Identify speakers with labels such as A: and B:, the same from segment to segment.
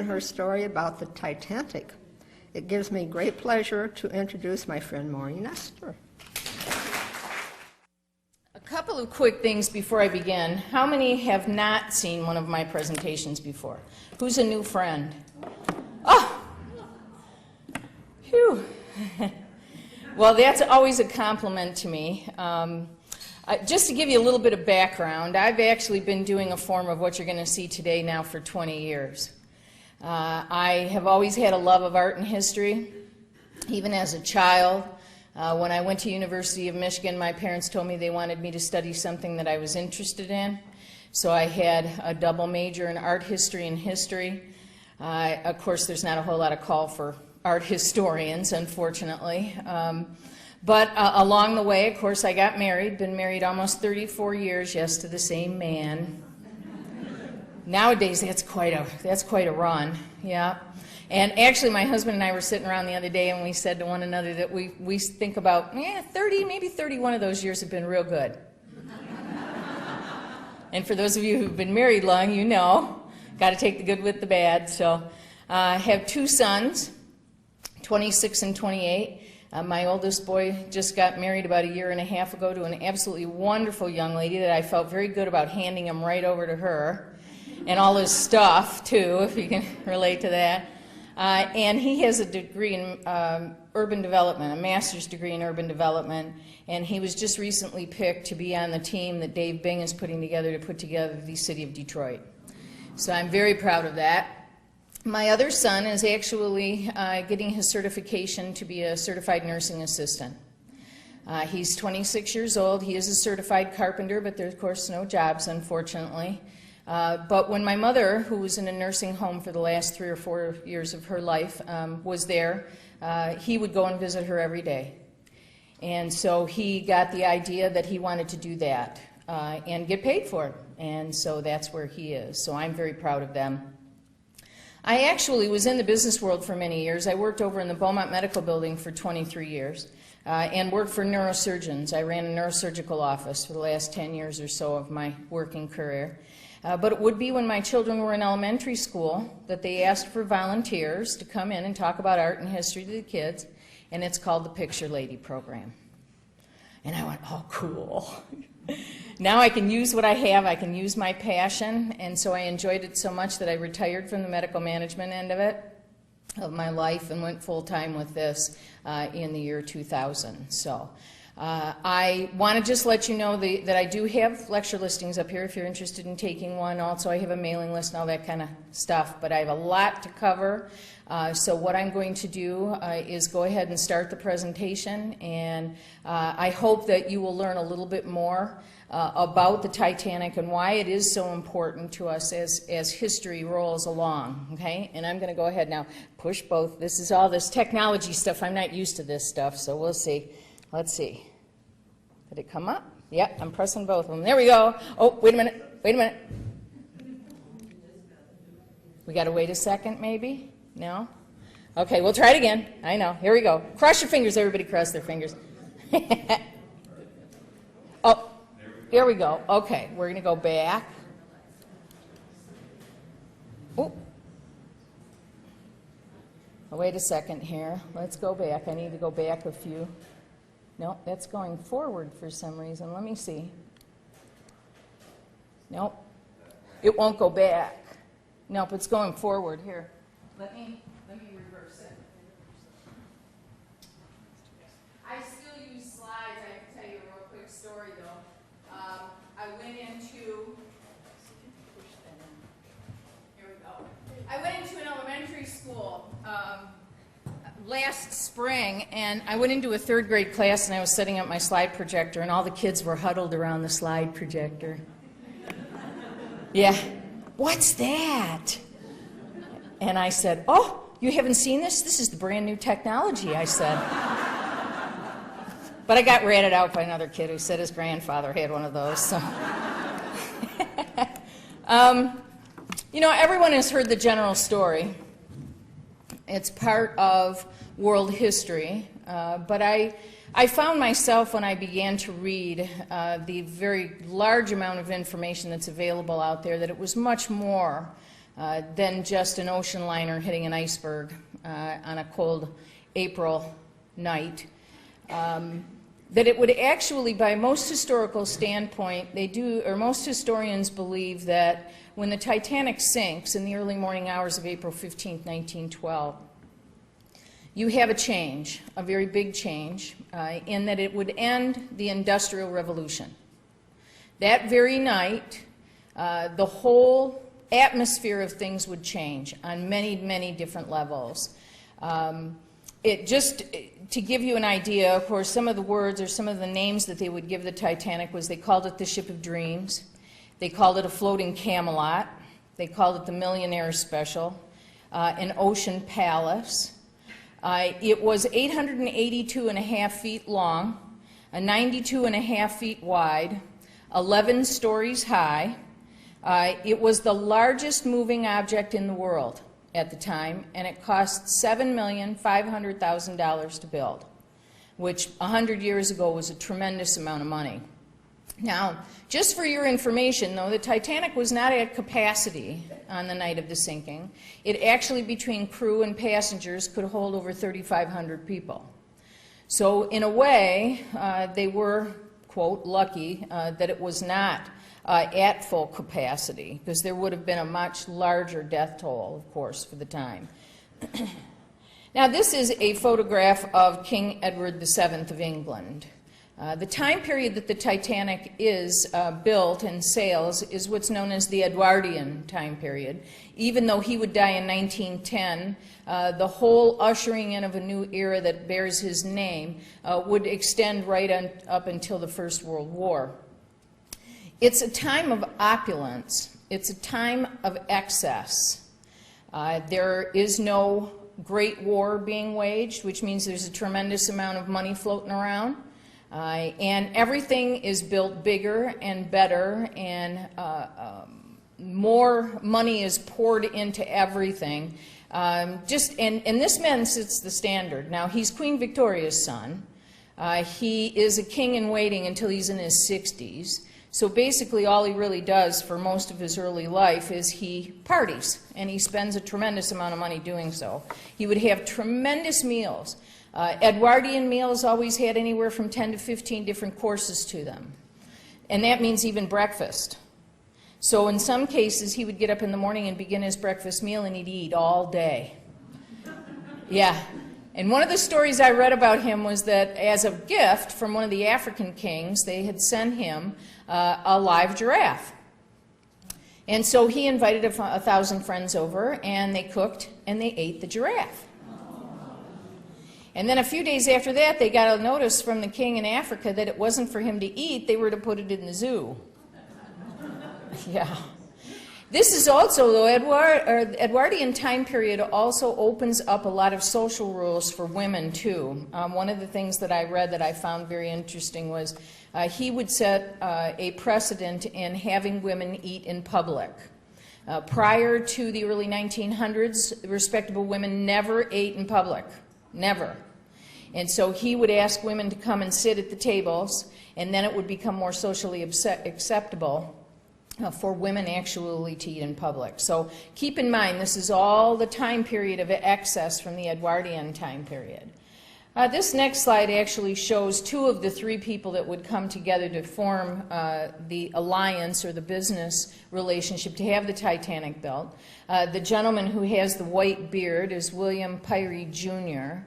A: on her story about the Titanic. It gives me great pleasure to introduce my friend Maureen Nestor.
B: A couple of quick things before I begin. How many have not seen one of my presentations before? Who's a new friend? Oh! Phew! Well, that's always a compliment to me. Just to give you a little bit of background, I've actually been doing a form of what you're going to see today now for 20 years. I have always had a love of art and history, even as a child. When I went to University of Michigan, my parents told me they wanted me to study something that I was interested in. So I had a double major in art history and history. Of course, there's not a whole lot of call for art historians, unfortunately. But along the way, of course, I got married, been married almost 34 years, yes, to the same man. Nowadays, that's quite a run, yeah. And actually, my husband and I were sitting around the other day, and we said to one another that we think about, 30, maybe 31 of those years have been real good. And for those of you who've been married long, you know, got to take the good with the bad. So I have two sons, 26 and 28. My oldest boy just got married about a year and a half ago to an absolutely wonderful young lady that I felt very good about handing him right over to her. And all his stuff, too, if you can relate to that. And he has a degree in urban development, a master's degree in urban development. And he was just recently picked to be on the team that Dave Bing is putting together to put together the city of Detroit. So I'm very proud of that. My other son is actually getting his certification to be a certified nursing assistant. He's 26 years old. He is a certified carpenter, but there's, of course, no jobs, unfortunately. But when my mother, who was in a nursing home for the last 3 or 4 years of her life, was there, he would go and visit her every day. And so he got the idea that he wanted to do that and get paid for it. And so that's where he is. So I'm very proud of them. I actually was in the business world for many years. I worked over in the Beaumont Medical Building for 23 years and worked for neurosurgeons. I ran a neurosurgical office for the last 10 years or so of my working career. But it would be when my children were in elementary school that they asked for volunteers to come in and talk about art and history to the kids, and it's called the Picture Lady program. And I went, oh, cool. Now I can use what I have, I can use my passion, and so I enjoyed it so much that I retired from the medical management end of it, of my life, and went full-time with this in the year 2000. So I want to just let you know that I do have lecture listings up here if you're interested in taking one. Also, I have a mailing list and all that kind of stuff, but I have a lot to cover. So what I'm going to do is go ahead and start the presentation, and I hope that you will learn a little bit more about the Titanic and why it is so important to us as history rolls along, okay? And I'm going to go ahead now, push both. This is all this technology stuff. I'm not used to this stuff, so we'll see. Let's see. Did it come up? Yep, I'm pressing both of them. There we go. Oh, wait a minute. Wait a minute. We got to wait a second, maybe? No? Okay, we'll try it again. I know. Here we go. Cross your fingers. Everybody cross their fingers. Oh, here we go. Okay, we're going to go back. Oh. Wait a second here. Let's go back. I need to go back a few. No, that's going forward for some reason. Let me see. Nope. It won't go back. Nope, it's going forward. Here. Let me reverse it. I still use slides. I can tell you a real quick story, though. I went into... Here we go. I went into an elementary school last spring, and I went into a 3rd grade class, and I was setting up my slide projector, and all the kids were huddled around the slide projector. Yeah. What's that? And I said, oh, you haven't seen this? This is the brand new technology, I said. But I got ratted out by another kid who said his grandfather had one of those. So. You know, everyone has heard the general story. It's part of world history, but I found myself when I began to read the very large amount of information that's available out there that it was much more than just an ocean liner hitting an iceberg on a cold April night. That it would actually, by most historical standpoint, most historians believe that when the Titanic sinks in the early morning hours of April 15, 1912, you have a change, a very big change, in that it would end the Industrial Revolution. That very night, the whole atmosphere of things would change on many, many different levels. To give you an idea, of course, some of the words or some of the names that they would give the Titanic was they called it the Ship of Dreams, they called it a floating Camelot, they called it the Millionaire Special, an Ocean Palace. It was 882.5 feet long, 92.5 feet wide, 11 stories high. It was the largest moving object in the world at the time, and it cost $7,500,000 to build, which 100 years ago was a tremendous amount of money. Now, just for your information, though, the Titanic was not at capacity on the night of the sinking. It actually, between crew and passengers, could hold over 3,500 people. So, in a way, they were, quote, lucky that it was not at full capacity, because there would have been a much larger death toll, of course, for the time. Now, this is a photograph of King Edward VII of England. The time period that the Titanic is built and sails is what's known as the Edwardian time period. Even though he would die in 1910, the whole ushering in of a new era that bears his name would extend right up until the First World War. It's a time of opulence. It's a time of excess. There is no great war being waged, which means there's a tremendous amount of money floating around. And everything is built bigger and better, and more money is poured into everything. And this man sets the standard. Now, he's Queen Victoria's son. He is a king in waiting until he's in his 60s. So basically all he really does for most of his early life is he parties, and he spends a tremendous amount of money doing so. He would have tremendous meals. Edwardian meals always had anywhere from 10 to 15 different courses to them. And that means even breakfast. So in some cases, he would get up in the morning and begin his breakfast meal, and he'd eat all day. Yeah. And one of the stories I read about him was that as a gift from one of the African kings, they had sent him a live giraffe. And so he invited 1,000 friends over, and they cooked and they ate the giraffe. And then a few days after that, they got a notice from the king in Africa that it wasn't for him to eat, they were to put it in the zoo. Yeah. This is also, though, Edwardian time period also opens up a lot of social rules for women, too. One of the things that I read that I found very interesting was he would set a precedent in having women eat in public. Prior to the early 1900s, respectable women never ate in public. Never. And so he would ask women to come and sit at the tables, and then it would become more socially acceptable for women actually to eat in public. So keep in mind, this is all the time period of excess from the Edwardian time period. This next slide actually shows two of the three people that would come together to form the alliance or the business relationship to have the Titanic built. The gentleman who has the white beard is William Pyrie Jr.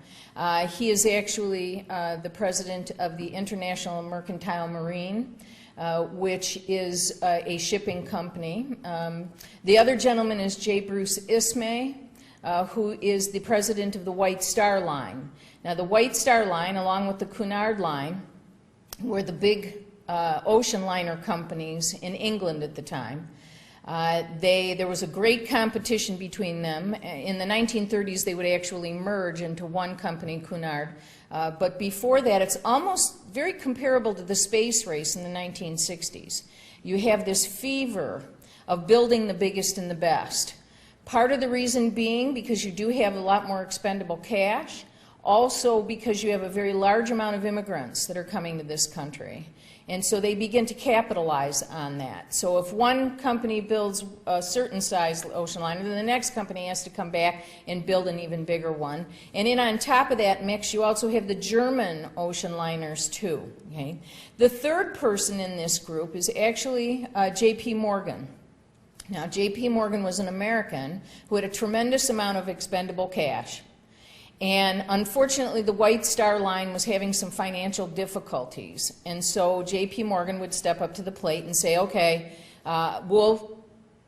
B: He is actually the president of the International Mercantile Marine, which is a shipping company. The other gentleman is J. Bruce Ismay, who is the president of the White Star Line. Now, the White Star Line, along with the Cunard Line, were the big ocean liner companies in England at the time. There was a great competition between them. In the 1930s, they would actually merge into one company, Cunard. But before that, it's almost very comparable to the space race in the 1960s. You have this fever of building the biggest and the best. Part of the reason being because you do have a lot more expendable cash. also because you have a very large amount of immigrants that are coming to this country. And so they begin to capitalize on that. So if one company builds a certain size ocean liner, then the next company has to come back and build an even bigger one. And then on top of that mix, you also have the German ocean liners too. Okay? The third person in this group is actually J.P. Morgan. Now, J.P. Morgan was an American who had a tremendous amount of expendable cash. And unfortunately, the White Star Line was having some financial difficulties. And so J.P. Morgan would step up to the plate and say, okay, we'll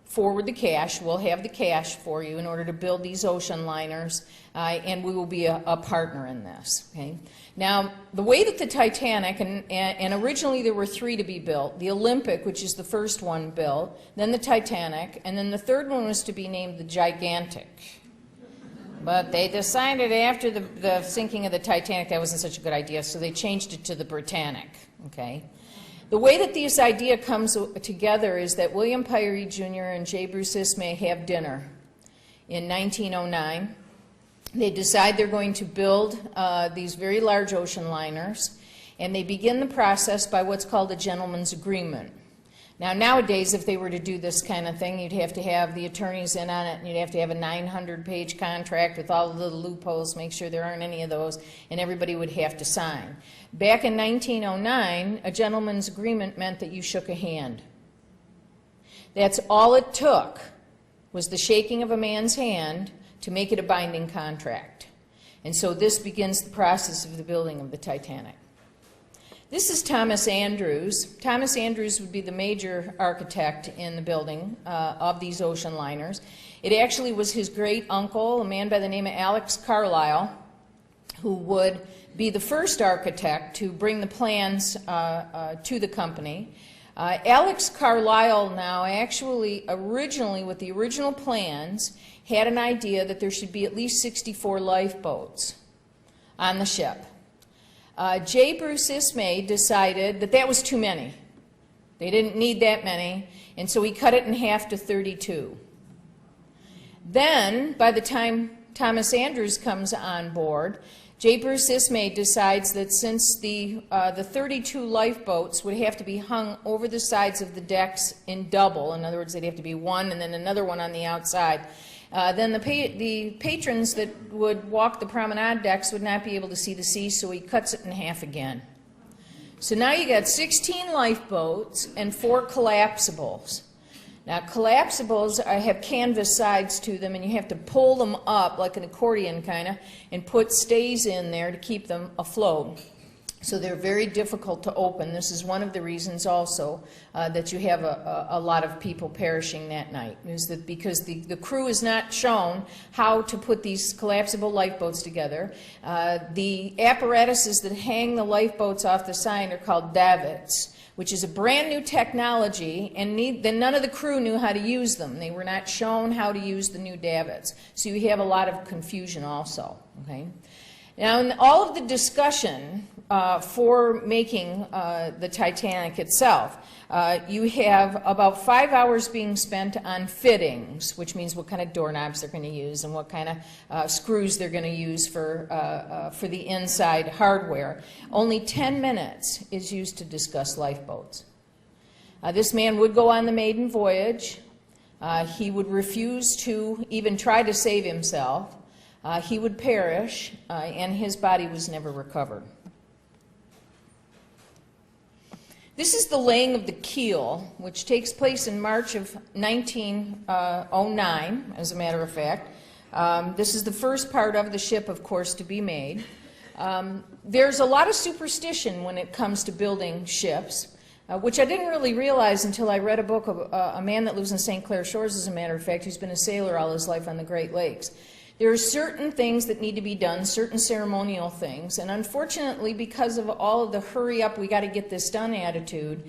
B: forward the cash, we'll have the cash for you in order to build these ocean liners, and we will be a partner in this. Okay? Now, the way that the Titanic, and originally there were 3 to be built, the Olympic, which is the first one built, then the Titanic, and then the third one was to be named the Gigantic. But they decided after the sinking of the Titanic that wasn't such a good idea, so they changed it to the Britannic. Okay? The way that this idea comes together is that William Pyrie Jr. and J. Bruce Ismay have dinner in 1909. They decide they're going to build these very large ocean liners, and they begin the process by what's called a gentleman's agreement. Now, nowadays, if they were to do this kind of thing, you'd have to have the attorneys in on it, and you'd have to have a 900-page contract with all of the loopholes, make sure there aren't any of those, and everybody would have to sign. Back in 1909, a gentleman's agreement meant that you shook a hand. That's all it took, was the shaking of a man's hand to make it a binding contract. And so this begins the process of the building of the Titanic. This is Thomas Andrews. Thomas Andrews would be the major architect in the building of these ocean liners. It actually was his great uncle, a man by the name of Alex Carlisle, who would be the first architect to bring the plans to the company. Alex Carlisle now actually originally, with the original plans, had an idea that there should be at least 64 lifeboats on the ship. J. Bruce Ismay decided that that was too many. They didn't need that many, and so he cut it in half to 32. Then, by the time Thomas Andrews comes on board, J. Bruce Ismay decides that since the 32 lifeboats would have to be hung over the sides of the decks in double, in other words, they'd have to be one and then another one on the outside, then the patrons that would walk the promenade decks would not be able to see the sea, so he cuts it in half again. So now you got 16 lifeboats and 4 collapsibles. Now collapsibles have canvas sides to them, and you have to pull them up like an accordion kind of and put stays in there to keep them afloat. So they're very difficult to open. This is one of the reasons also that you have a lot of people perishing that night, is that because the crew is not shown how to put these collapsible lifeboats together. The apparatuses that hang the lifeboats off the side are called davits, which is a brand new technology, and then none of the crew knew how to use them. They were not shown how to use the new davits. So you have a lot of confusion also. Okay? Now, in all of the discussion for making the Titanic itself, you have about 5 hours being spent on fittings, which means what kind of doorknobs they're going to use and what kind of screws they're going to use for the inside hardware. Only 10 minutes is used to discuss lifeboats. This man would go on the maiden voyage. He would refuse to even try to save himself. He would perish, and his body was never recovered. This is the laying of the keel, which takes place in March of 1909, as a matter of fact. This is the first part of the ship, of course, to be made. There's a lot of superstition when it comes to building ships, which I didn't really realize until I read a book of a man that lives in St. Clair Shores, as a matter of fact, who's been a sailor all his life on the Great Lakes. There are certain things that need to be done, certain ceremonial things, and unfortunately, because of all of the hurry up, we got to get this done attitude,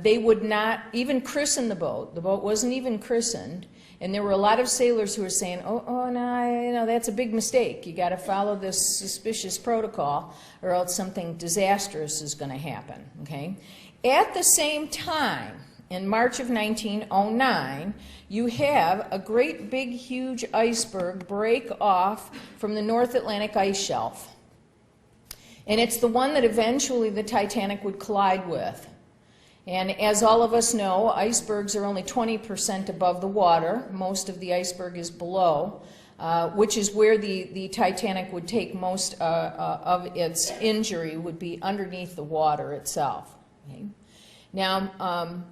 B: they would not even christen the boat. The boat wasn't even christened, and there were a lot of sailors who were saying, oh no, that's a big mistake. You got to follow this suspicious protocol, or else something disastrous is going to happen. Okay? At the same time, in March of 1909, you have a great big huge iceberg break off from the North Atlantic ice shelf. And it's the one that eventually the Titanic would collide with. And as all of us know, icebergs are only 20% above the water. Most of the iceberg is below, which is where the Titanic would take most of its injury, would be underneath the water itself. Okay? Now,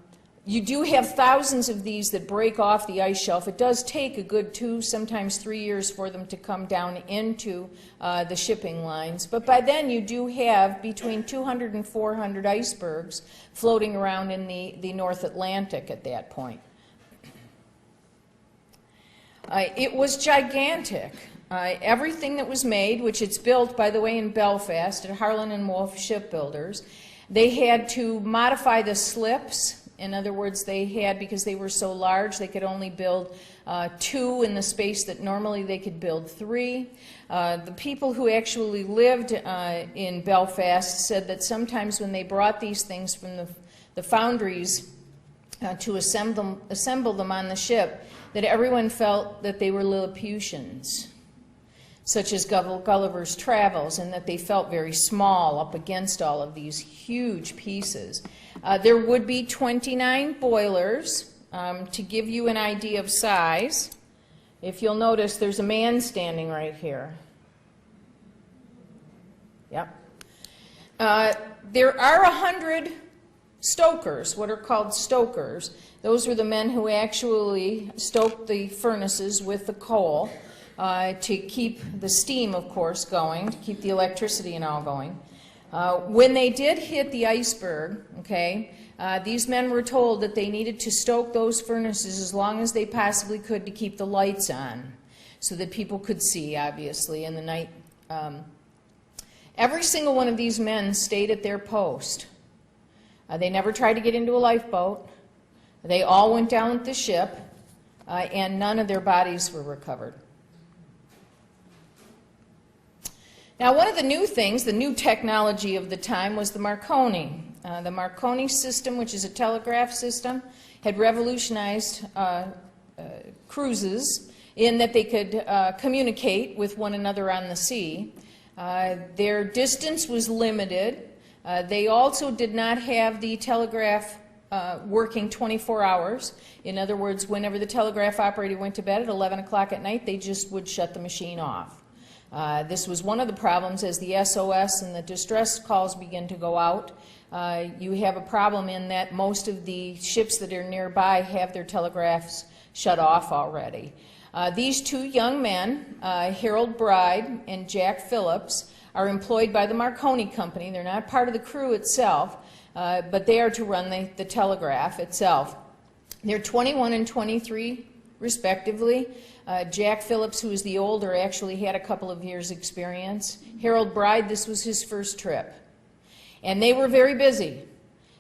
B: you do have thousands of these that break off the ice shelf. It does take a good 2, sometimes 3 years for them to come down into the shipping lines. But by then you do have between 200 and 400 icebergs floating around in the North Atlantic at that point. It was gigantic. Everything that was made, which it's built, by the way, in Belfast at Harland and Wolff Shipbuilders, they had to modify the slips. In other words, they had, because they were so large, they could only build 2 in the space that normally they could build 3. The people who actually lived in Belfast said that sometimes when they brought these things from the foundries to assemble them on the ship, that everyone felt that they were Lilliputians, such as Gulliver's Travels, and that they felt very small up against all of these huge pieces. There would be 29 boilers. To give you an idea of size, if you'll notice, there's a man standing right here. Yep. There are 100 stokers, what are called stokers. Those were the men who actually stoked the furnaces with the coal to keep the steam, of course, going, to keep the electricity and all going. When they did hit the iceberg, okay, these men were told that they needed to stoke those furnaces as long as they possibly could to keep the lights on, so that people could see, obviously, in the night. Every single one of these men stayed at their post. They never tried to get into a lifeboat. They all went down with the ship, and none of their bodies were recovered. Now, one of the new things, the new technology of the time, was the Marconi. The Marconi system, which is a telegraph system, had revolutionized cruises in that they could communicate with one another on the sea. Their distance was limited. They also did not have the telegraph working 24 hours. In other words, whenever the telegraph operator went to bed at 11 o'clock at night, they just would shut the machine off. This was one of the problems as the SOS and the distress calls begin to go out. You have a problem in that most of the ships that are nearby have their telegraphs shut off already. These 2 young men, Harold Bride and Jack Phillips, are employed by the Marconi Company. They're not part of the crew itself, but they are to run the telegraph itself. They're 21 and 23, respectively. Jack Phillips, who is the older, actually had a couple of years' experience. Harold Bride, this was his first trip. And they were very busy,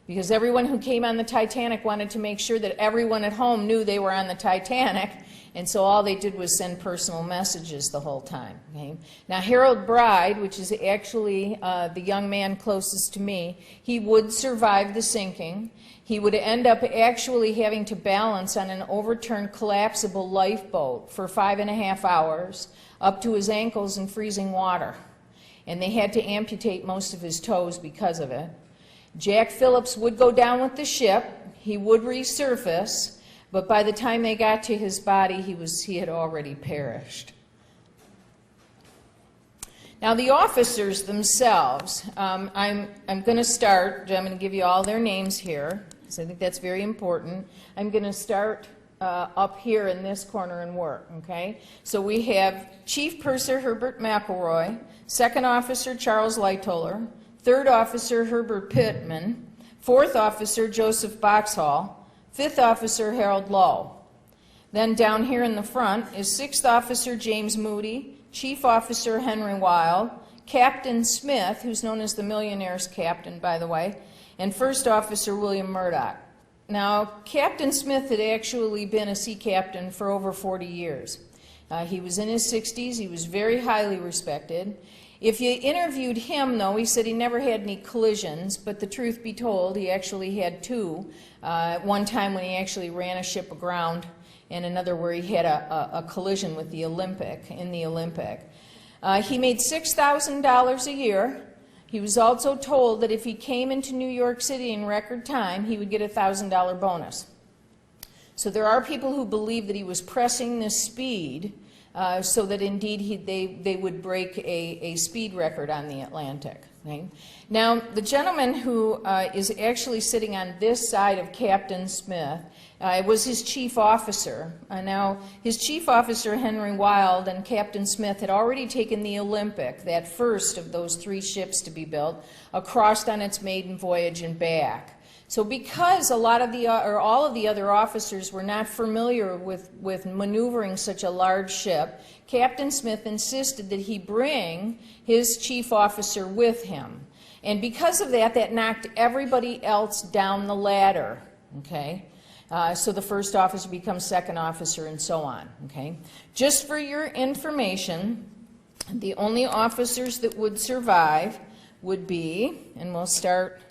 B: because everyone who came on the Titanic wanted to make sure that everyone at home knew they were on the Titanic, and so all they did was send personal messages the whole time. Okay? Now, Harold Bride, which is actually the young man closest to me, he would survive the sinking. He would end up actually having to balance on an overturned collapsible lifeboat for 5.5 hours up to his ankles in freezing water. And they had to amputate most of his toes because of it. Jack Phillips would go down with the ship. He would resurface, but by the time they got to his body, he had already perished. Now, the officers themselves, I'm going to give you all their names here, because I think that's very important. I'm going to start up here in this corner and work, okay? So we have Chief Purser Herbert McElroy, Second Officer Charles Lightoller, Third Officer Herbert Pittman, Fourth Officer Joseph Boxhall, Fifth Officer Harold Lowe. Then down here in the front is Sixth Officer James Moody, Chief Officer Henry Wild, Captain Smith, who's known as the Millionaire's Captain, by the way, and First Officer William Murdoch. Now, Captain Smith had actually been a sea captain for over 40 years. He was in his 60s. He was very highly respected. If you interviewed him, though, he said he never had any collisions, but the truth be told, he actually had two. One time when he actually ran a ship aground, and another where he had a collision with the Olympic, in the Olympic. He made $6,000 a year. He was also told that if he came into New York City in record time, he would get a $1,000 bonus. So there are people who believe that he was pressing this speed so that indeed they would break a speed record on the Atlantic. Okay? Now, the gentleman who is actually sitting on this side of Captain Smith was his chief officer. Now, his chief officer, Henry Wild, and Captain Smith had already taken the Olympic, that first of those 3 ships to be built, across on its maiden voyage and back. So because a lot of the, or all of the other officers were not familiar with maneuvering such a large ship, Captain Smith insisted that he bring his chief officer with him. And because of that, that knocked everybody else down the ladder, okay? So the first officer becomes second officer and so on, okay? Just for your information, the only officers that would survive would be, and we'll start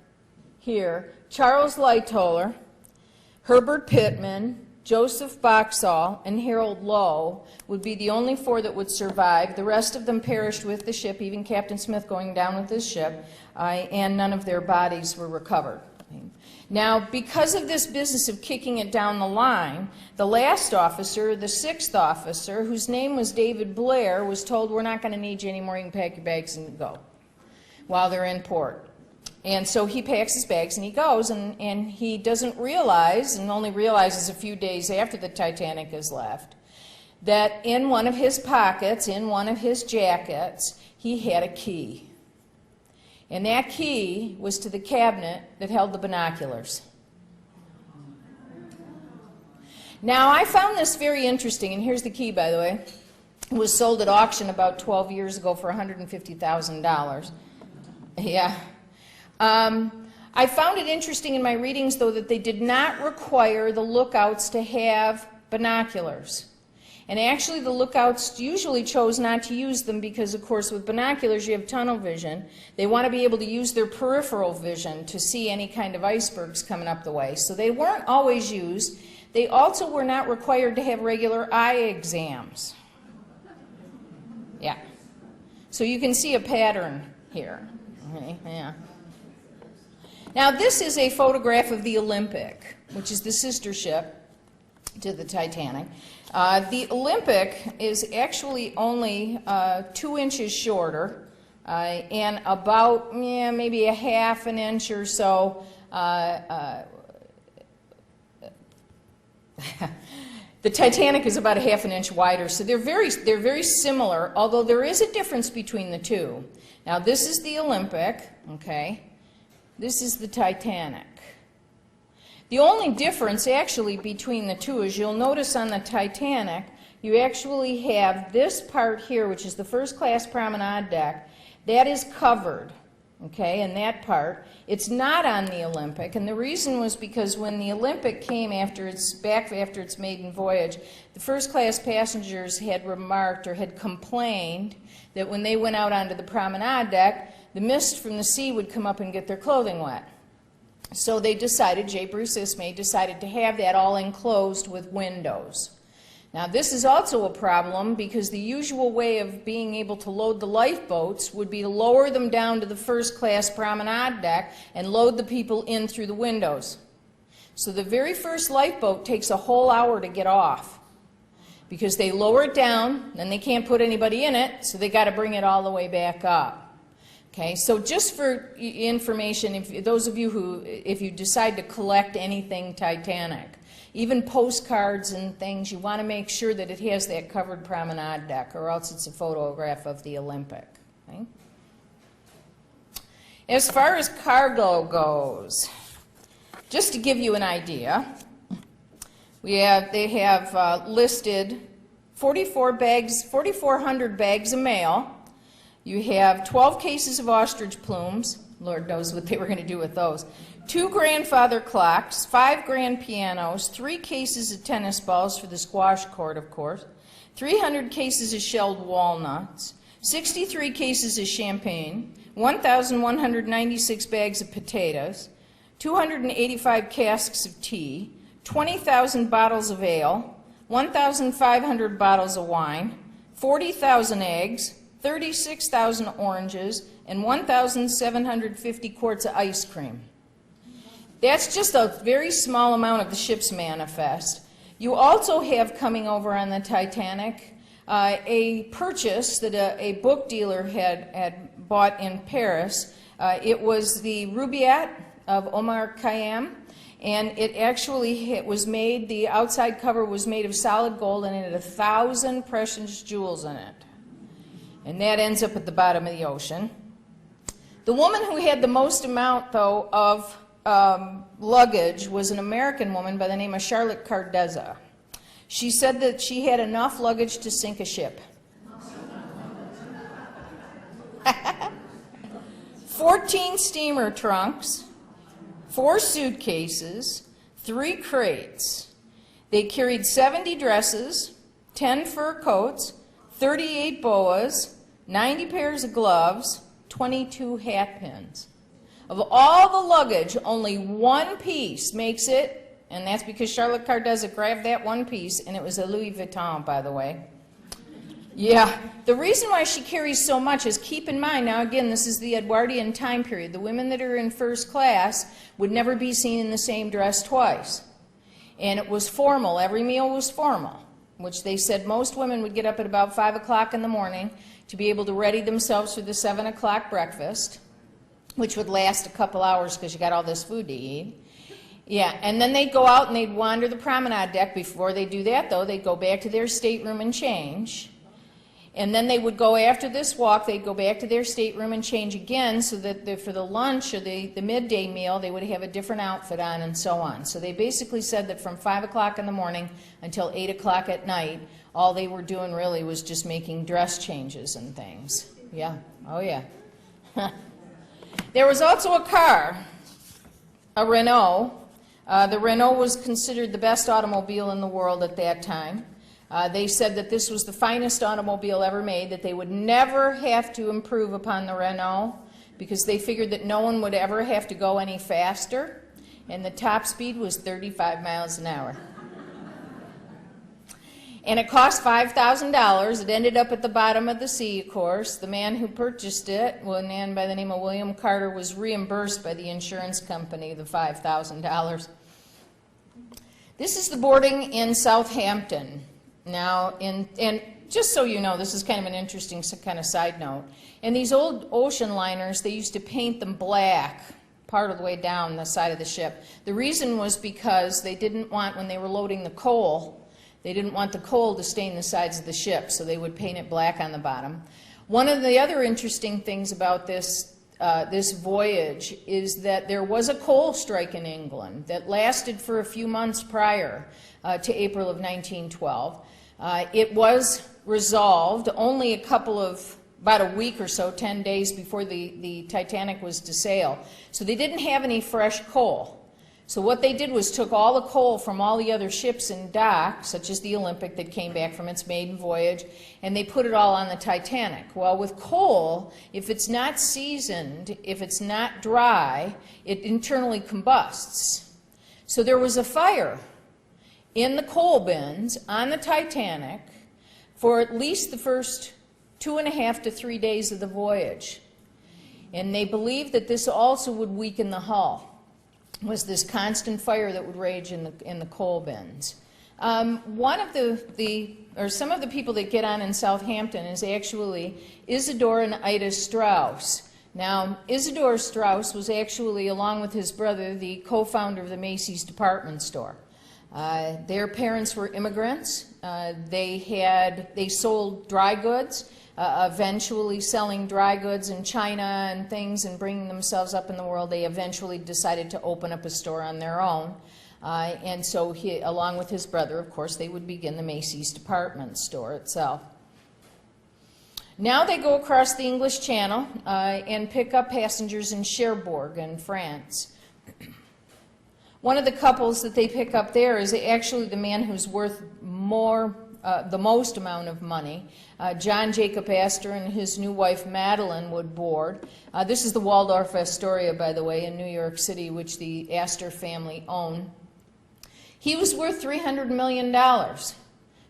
B: here, Charles Lightoller, Herbert Pittman, Joseph Boxall, and Harold Lowe would be the only 4 that would survive. The rest of them perished with the ship, even Captain Smith going down with his ship, and none of their bodies were recovered. Now, because of this business of kicking it down the line, the last officer, the 6th officer, whose name was David Blair, was told, we're not going to need you anymore, you can pack your bags and go, while they're in port. And so he packs his bags and he goes, and he doesn't realize, and only realizes a few days after the Titanic has left, that in one of his pockets, in one of his jackets, he had a key. And that key was to the cabinet that held the binoculars. Now, I found this very interesting, and here's the key, by the way. It was sold at auction about 12 years ago for $150,000. Yeah. I found it interesting in my readings, though, that they did not require the lookouts to have binoculars. And actually, the lookouts usually chose not to use them because, of course, with binoculars you have tunnel vision. They want to be able to use their peripheral vision to see any kind of icebergs coming up the way. So they weren't always used. They also were not required to have regular eye exams. Yeah. So you can see a pattern here. Okay, yeah. Now, this is a photograph of the Olympic, which is the sister ship to the Titanic. The Olympic is actually only 2 inches shorter and about maybe a half an inch or so. The Titanic is about a half an inch wider, so they're very similar, although there is a difference between the two. Now, this is the Olympic, okay? This is the Titanic. The only difference actually between the two is you'll notice on the Titanic you actually have this part here, which is the first class promenade deck. That is covered, okay, and that part. It's not on the Olympic, and the reason was because when the Olympic came after its maiden voyage, the first class passengers had remarked or had complained that when they went out onto the promenade deck, the mist from the sea would come up and get their clothing wet. So they decided, J. Bruce Ismay decided to have that all enclosed with windows. Now, this is also a problem because the usual way of being able to load the lifeboats would be to lower them down to the first class promenade deck and load the people in through the windows. So the very first lifeboat takes a whole hour to get off because they lower it down, then they can't put anybody in it, so they got to bring it all the way back up. Okay, so just for information, if those of you who, if you decide to collect anything Titanic, even postcards and things, you want to make sure that it has that covered promenade deck, or else it's a photograph of the Olympic. Okay? As far as cargo goes, just to give you an idea, they have listed 4,400 bags of mail. You have 12 cases of ostrich plumes. Lord knows what they were going to do with those. 2 grandfather clocks, 5 grand pianos, 3 cases of tennis balls for the squash court, of course, 300 cases of shelled walnuts, 63 cases of champagne, 1,196 bags of potatoes, 285 casks of tea, 20,000 bottles of ale, 1,500 bottles of wine, 40,000 eggs, 36,000 oranges, and 1,750 quarts of ice cream. That's just a very small amount of the ship's manifest. You also have coming over on the Titanic a purchase that a book dealer had bought in Paris. It was the Rubaiyat of Omar Khayyam, and it was made, the outside cover was made of solid gold, and it had 1,000 precious jewels in it. And that ends up at the bottom of the ocean. The woman who had the most amount, though, of luggage was an American woman by the name of Charlotte Cardezza. She said that she had enough luggage to sink a ship. 14 steamer trunks, 4 suitcases, 3 crates. They carried 70 dresses, 10 fur coats, 38 boas, 90 pairs of gloves, 22 hat pins. Of all the luggage, only one piece makes it, and that's because Charlotte Cardezza grabbed that one piece, and it was a Louis Vuitton, by the way. Yeah, the reason why she carries so much is, keep in mind, now again, this is the Edwardian time period. The women that are in first class would never be seen in the same dress twice. And it was formal. Every meal was formal, which they said most women would get up at about 5 o'clock in the morning to be able to ready themselves for the 7 o'clock breakfast, which would last a couple hours because you got all this food to eat. Yeah, and then they'd go out and they'd wander the promenade deck. Before they do that, though, they'd go back to their stateroom and change. And then they would go, after this walk, they'd go back to their stateroom and change again, so that for the lunch or the midday meal, they would have a different outfit on and so on. So they basically said that from 5 o'clock in the morning until 8 o'clock at night, all they were doing really was just making dress changes and things. Yeah, oh yeah. There was also a car, a Renault. The Renault was considered the best automobile in the world at that time. They said that this was the finest automobile ever made, that they would never have to improve upon the Renault because they figured that no one would ever have to go any faster, and the top speed was 35 miles an hour. And it cost $5,000. It ended up at the bottom of the sea, of course. The man who purchased it, a man by the name of William Carter, was reimbursed by the insurance company the $5,000. This is the boarding in Southampton. Now, and just so you know, this is kind of an interesting kind of side note. In these old ocean liners, they used to paint them black part of the way down the side of the ship. The reason was because they didn't want, when they were loading the coal, they didn't want the coal to stain the sides of the ship, so they would paint it black on the bottom. One of the other interesting things about this voyage is that there was a coal strike in England that lasted for a few months prior to April of 1912. It was resolved only about a week or so, 10 days before the Titanic was to sail. So they didn't have any fresh coal. So what they did was took all the coal from all the other ships in dock, such as the Olympic that came back from its maiden voyage, and they put it all on the Titanic. Well, with coal, if it's not seasoned, if it's not dry, it internally combusts. So there was a fire in the coal bins on the Titanic for at least the first 2.5 to 3 days of the voyage. And they believed that this also would weaken the hull, was this constant fire that would rage in the coal bins. One of some of the people that get on in Southampton is actually Isidore and Ida Strauss. Now, Isidore Strauss was actually, along with his brother, the co-founder of the Macy's department store. Their parents were immigrants. They sold dry goods, eventually selling dry goods in China and things and bringing themselves up in the world. They eventually decided to open up a store on their own. And so along with his brother, of course, they would begin the Macy's department store itself. Now they go across the English Channel and pick up passengers in Cherbourg in France. One of the couples that they pick up there is actually the man who's worth more the most amount of money. John Jacob Astor and his new wife Madeline would board. This is the Waldorf Astoria, by the way, in New York City, which the Astor family owned. He was worth $300 million,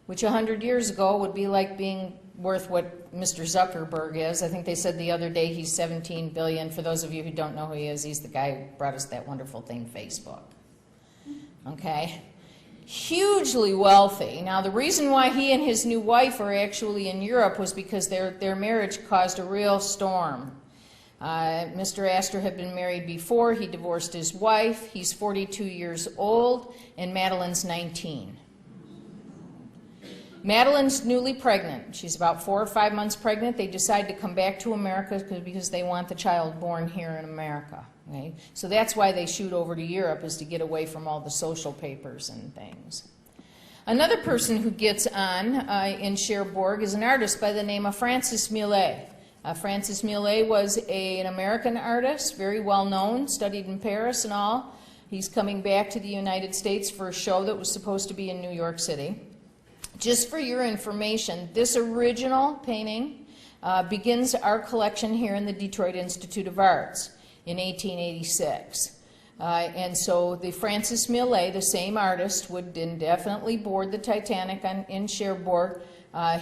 B: which 100 years ago would be like being worth what Mr. Zuckerberg is. I think they said the other day he's $17 billion. For those of you who don't know who he is, he's the guy who brought us that wonderful thing, Facebook. Okay? Hugely wealthy. Now, the reason why he and his new wife are actually in Europe was because their marriage caused a real storm. Mr. Astor had been married before. He divorced his wife. He's 42 years old, and Madeline's 19. Madeline's newly pregnant. She's about 4 or 5 months pregnant. They decide to come back to America because they want the child born here in America. Okay? So that's why they shoot over to Europe, is to get away from all the social papers and things. Another person who gets on in Cherbourg is an artist by the name of Francis Millet. Francis Millet was an American artist, very well known, studied in Paris and all. He's coming back to the United States for a show that was supposed to be in New York City. Just for your information, this original painting begins our collection here in the Detroit Institute of Arts in 1886. And so the Francis Millet, the same artist, would indefinitely board the Titanic in Cherbourg.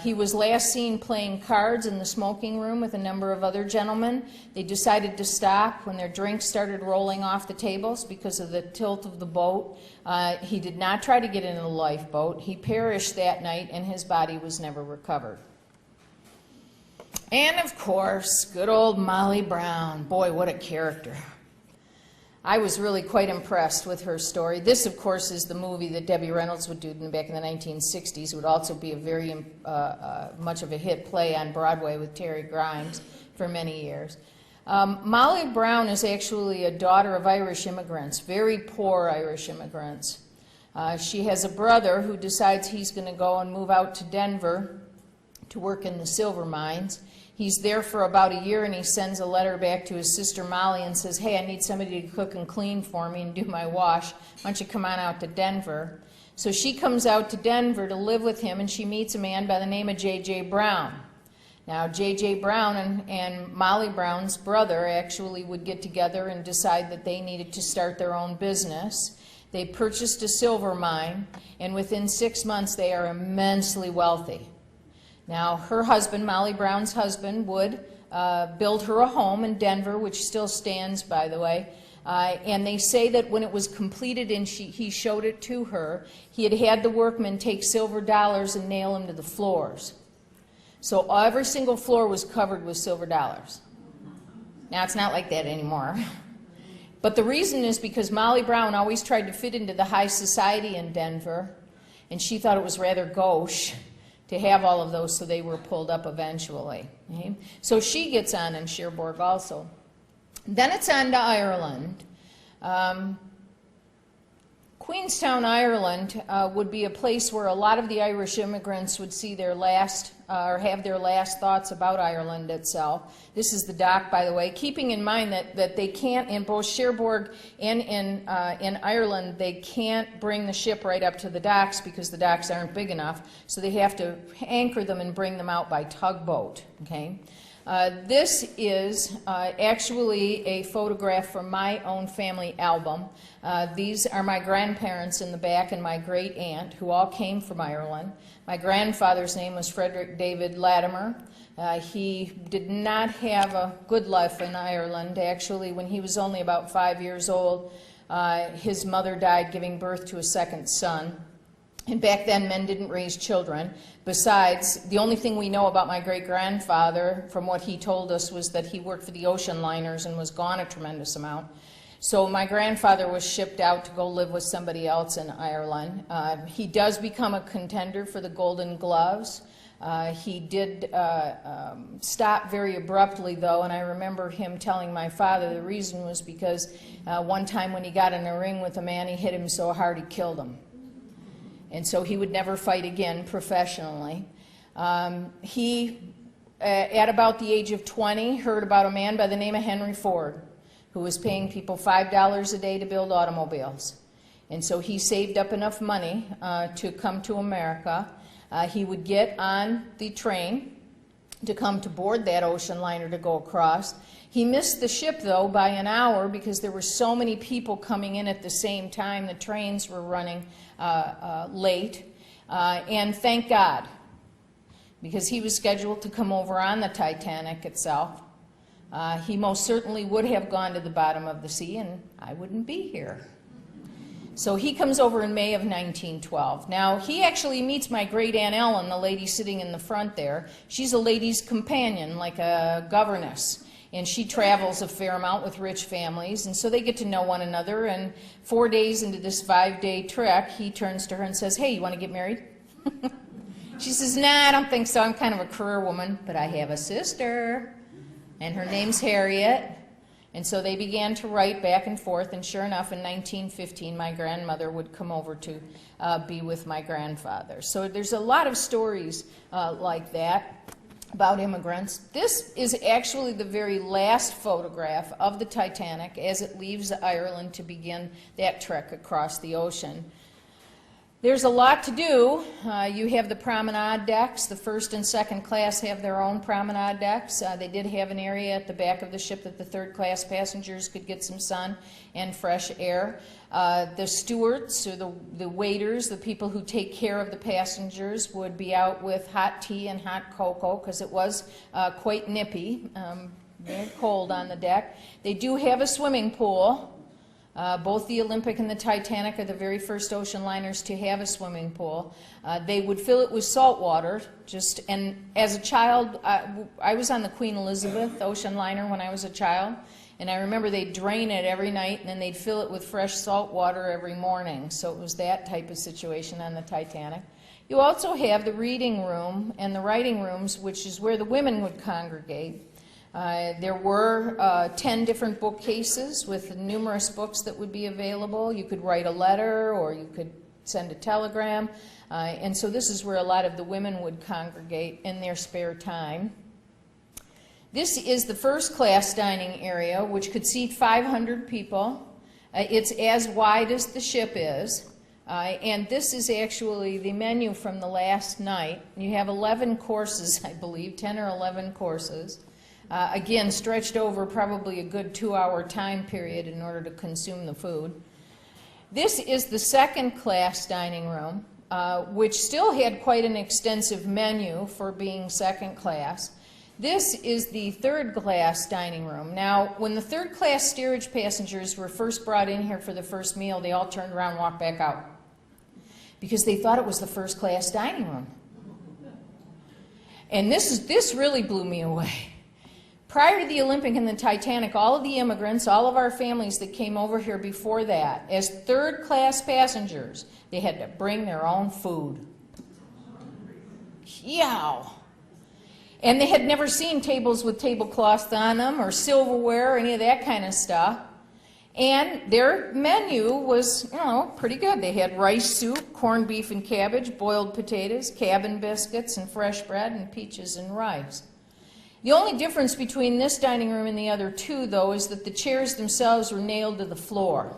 B: He was last seen playing cards in the smoking room with a number of other gentlemen. They decided to stop when their drinks started rolling off the tables because of the tilt of the boat. He did not try to get in a lifeboat. He perished that night, and his body was never recovered. And of course, good old Molly Brown. Boy, what a character. I was really quite impressed with her story. This, of course, is the movie that Debbie Reynolds would do back in the 1960s. It would also be a very much of a hit play on Broadway with Terry Grimes for many years. Molly Brown is actually a daughter of Irish immigrants, very poor Irish immigrants. She has a brother who decides he's going to go and move out to Denver to work in the silver mines. He's there for about a year, and he sends a letter back to his sister Molly and says, hey, I need somebody to cook and clean for me and do my wash. Why don't you come on out to Denver? So she comes out to Denver to live with him, and she meets a man by the name of J.J. Brown. Now, J.J. Brown and Molly Brown's brother actually would get together and decide that they needed to start their own business. They purchased a silver mine, and within 6 months they are immensely wealthy. Now, her husband, Molly Brown's husband, would build her a home in Denver, which still stands, by the way. And they say that when it was completed and he showed it to her, he had had the workmen take silver dollars and nail them to the floors. So every single floor was covered with silver dollars. Now, it's not like that anymore. But the reason is because Molly Brown always tried to fit into the high society in Denver, and she thought it was rather gauche to have all of those, so they were pulled up eventually. Okay? So she gets on in Cherbourg also. Then it's on to Ireland. Queenstown, Ireland would be a place where a lot of the Irish immigrants would see their last, or have their last thoughts about Ireland itself. This is the dock, by the way, keeping in mind that they can't, in both Cherbourg and in Ireland, they can't bring the ship right up to the docks because the docks aren't big enough, so they have to anchor them and bring them out by tugboat. Okay? This is actually a photograph from my own family album. These are my grandparents in the back and my great aunt, who all came from Ireland. My grandfather's name was Frederick David Latimer. He did not have a good life in Ireland. Actually, when he was only about 5 years old, his mother died giving birth to a second son. And back then, men didn't raise children. Besides, the only thing we know about my great-grandfather, from what he told us, was that he worked for the ocean liners and was gone a tremendous amount. So my grandfather was shipped out to go live with somebody else in Ireland. He does become a contender for the Golden Gloves. He did stop very abruptly, though, and I remember him telling my father the reason was because one time when he got in a ring with a man, he hit him so hard he killed him. And so he would never fight again professionally. He, at about the age of 20, heard about a man by the name of Henry Ford, who was paying people $5 a day to build automobiles. And so he saved up enough money to come to America. He would get on the train to come to board that ocean liner to go across. He missed the ship, though, by an hour because there were so many people coming in at the same time. The trains were running late. And thank God, because he was scheduled to come over on the Titanic itself. He most certainly would have gone to the bottom of the sea, and I wouldn't be here. So he comes over in May of 1912. Now, he actually meets my great Aunt Ellen, the lady sitting in the front there. She's a lady's companion, like a governess, and she travels a fair amount with rich families, and so they get to know one another, and 4 days into this 5-day trek, he turns to her and says, "Hey, you want to get married?" She says, "Nah, I don't think so. I'm kind of a career woman, but I have a sister, and her name's Harriet." And so they began to write back and forth, and sure enough, in 1915, my grandmother would come over to be with my grandfather. So there's a lot of stories like that about immigrants. This is actually the very last photograph of the Titanic as it leaves Ireland to begin that trek across the ocean. There's a lot to do. You have the promenade decks. The first and second class have their own promenade decks. They did have an area at the back of the ship that the third class passengers could get some sun and fresh air. The stewards, or the waiters, the people who take care of the passengers, would be out with hot tea and hot cocoa because it was quite nippy, very cold on the deck. They do have a swimming pool. Both the Olympic and the Titanic are the very first ocean liners to have a swimming pool. They would fill it with salt water. And as a child, I was on the Queen Elizabeth ocean liner when I was a child, and I remember they'd drain it every night, and then they'd fill it with fresh salt water every morning. So it was that type of situation on the Titanic. You also have the reading room and the writing rooms, which is where the women would congregate. There were 10 different bookcases with numerous books that would be available. You could write a letter or you could send a telegram. And so this is where a lot of the women would congregate in their spare time. This is the first class dining area, which could seat 500 people. It's as wide as the ship is. And this is actually the menu from the last night. You have 11 courses, I believe, 10 or 11 courses. Again, stretched over probably a good 2-hour time period in order to consume the food. This is the second class dining room, which still had quite an extensive menu for being second class. This is the third class dining room. Now, when the third class steerage passengers were first brought in here for the first meal, they all turned around and walked back out because they thought it was the first class dining room. And this really blew me away. Prior to the Olympic and the Titanic, all of the immigrants, all of our families that came over here before that, as third-class passengers, they had to bring their own food. Yow! And they had never seen tables with tablecloths on them or silverware or any of that kind of stuff. And their menu was, pretty good. They had rice soup, corned beef and cabbage, boiled potatoes, cabin biscuits, and fresh bread, and peaches and rice. The only difference between this dining room and the other two, though, is that the chairs themselves were nailed to the floor.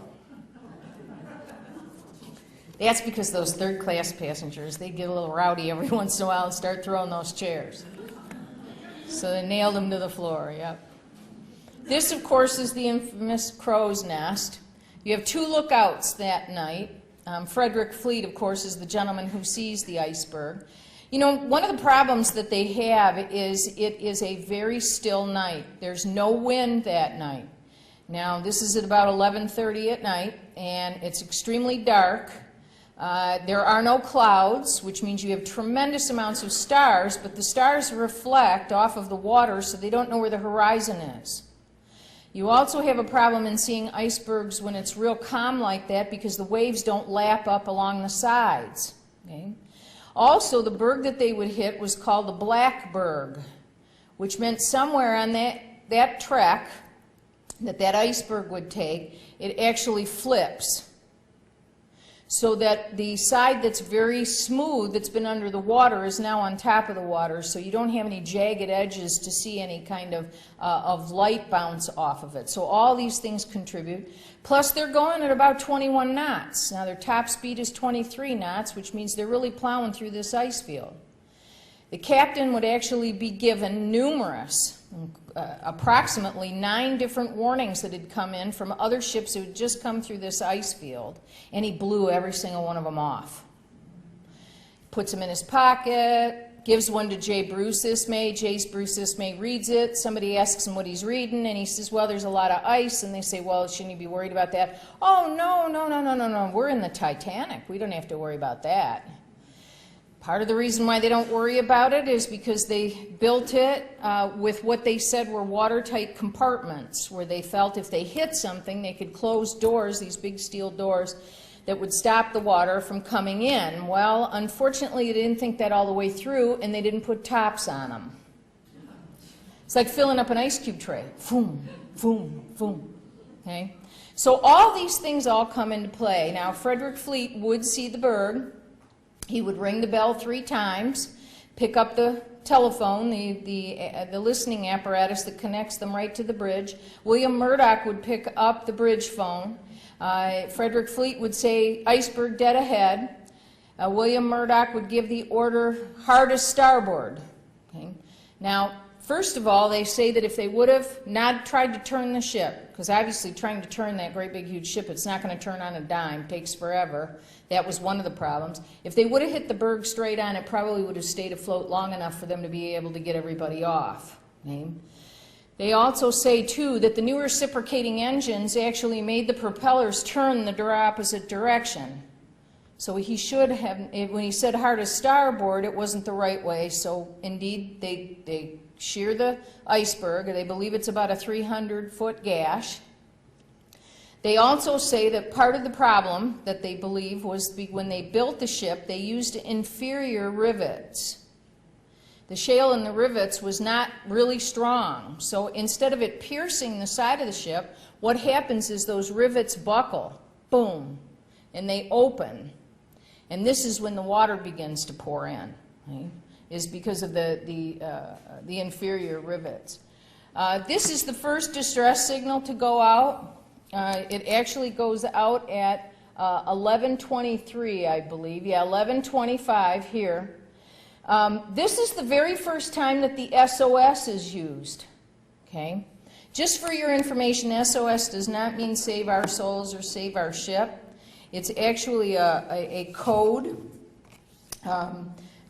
B: That's because those third-class passengers, they get a little rowdy every once in a while and start throwing those chairs. So they nailed them to the floor, yep. This, of course, is the infamous crow's nest. You have 2 lookouts that night. Frederick Fleet, of course, is the gentleman who sees the iceberg. You know, one of the problems that they have is it is a very still night. There's no wind that night. Now, this is at about 11:30 at night, and it's extremely dark. There are no clouds, which means you have tremendous amounts of stars, but the stars reflect off of the water, so they don't know where the horizon is. You also have a problem in seeing icebergs when it's real calm like that because the waves don't lap up along the sides. Okay? Also, the berg that they would hit was called the Black Berg, which meant somewhere on that trek that iceberg would take, it actually flips. so that the side that's very smooth, that's been under the water, is now on top of the water, so you don't have any jagged edges to see any kind of light bounce off of it. So all these things contribute. Plus they're going at about 21 knots. Now their top speed is 23 knots, which means they're really plowing through this ice field. The captain would actually be given numerous, approximately 9 different warnings that had come in from other ships who had just come through this ice field, and he blew every single one of them off. Puts them in his pocket, gives one to J. Bruce Ismay. J. Bruce Ismay reads it. Somebody asks him what he's reading, and he says, well, there's a lot of ice, and they say, well, shouldn't you be worried about that? Oh, no, we're in the Titanic. We don't have to worry about that. Part of the reason why they don't worry about it is because they built it with what they said were watertight compartments, where they felt if they hit something, they could close doors, these big steel doors, that would stop the water from coming in. Well, unfortunately, they didn't think that all the way through, and they didn't put tops on them. It's like filling up an ice cube tray. Boom, boom, boom. Okay? So all these things all come into play. Now, Frederick Fleet would see the berg. He would ring the bell 3 times, pick up the telephone, the listening apparatus that connects them right to the bridge. William Murdoch would pick up the bridge phone. Frederick Fleet would say, iceberg dead ahead. William Murdoch would give the order, hardest starboard. Okay? Now, first of all, they say that if they would have not tried to turn the ship, because obviously trying to turn that great big huge ship, it's not going to turn on a dime, takes forever. That was one of the problems. If they would have hit the berg straight on, it probably would have stayed afloat long enough for them to be able to get everybody off. Okay? They also say, too, that the new reciprocating engines actually made the propellers turn the opposite direction. So he should have, when he said hardest starboard, it wasn't the right way. So indeed, they shear the iceberg. They believe it's about a 300-foot gash. They also say that part of the problem that they believe was when they built the ship, they used inferior rivets. The shale in the rivets was not really strong. So instead of it piercing the side of the ship, what happens is those rivets buckle, boom, and they open. And this is when the water begins to pour in, right? Is because of the inferior rivets. This is the first distress signal to go out. It actually goes out at 11:23, I believe. Yeah, 11:25 here. This is the very first time that the SOS is used. Okay? Just for your information, SOS does not mean save our souls or save our ship. It's actually a code.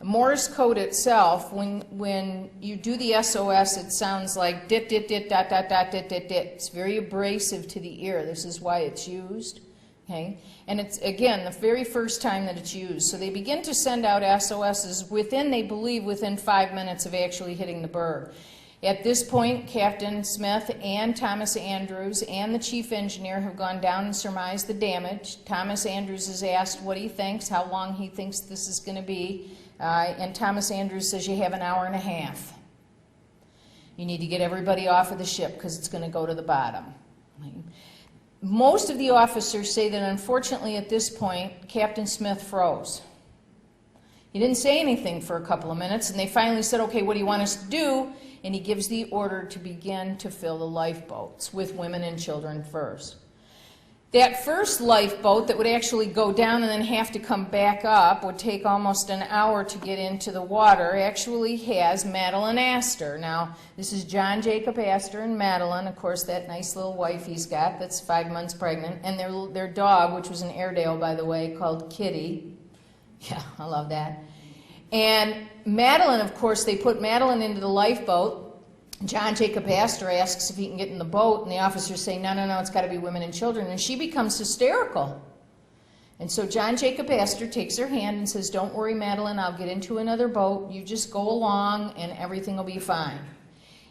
B: Morse code itself, when you do the SOS, it sounds like dit, dit, dit, dot, dot, dot, dit, dit, dit. It's very abrasive to the ear. This is why it's used. Okay? And it's, again, the very first time that it's used. So they begin to send out SOSs within, they believe, within 5 minutes of actually hitting the berg. At this point, Captain Smith and Thomas Andrews and the chief engineer have gone down and surmised the damage. Thomas Andrews is asked what he thinks, how long he thinks this is going to be. And Thomas Andrews says you have an hour and a half. You need to get everybody off of the ship because it's going to go to the bottom. Most of the officers say that unfortunately at this point, Captain Smith froze. He didn't say anything for a couple of minutes, and they finally said, okay, what do you want us to do? And he gives the order to begin to fill the lifeboats with women and children first. That first lifeboat that would actually go down and then have to come back up, would take almost an hour to get into the water, actually has Madeline Astor. Now, this is John Jacob Astor and Madeline, of course, that nice little wife he's got that's 5 months pregnant, and their dog, which was an Airedale, by the way, called Kitty. Yeah, I love that. And Madeline, of course, they put Madeline into the lifeboat. John Jacob Astor asks if he can get in the boat, and the officers say, no, it's got to be women and children. And she becomes hysterical. And so John Jacob Astor takes her hand and says, don't worry, Madeline, I'll get into another boat. You just go along, and everything will be fine.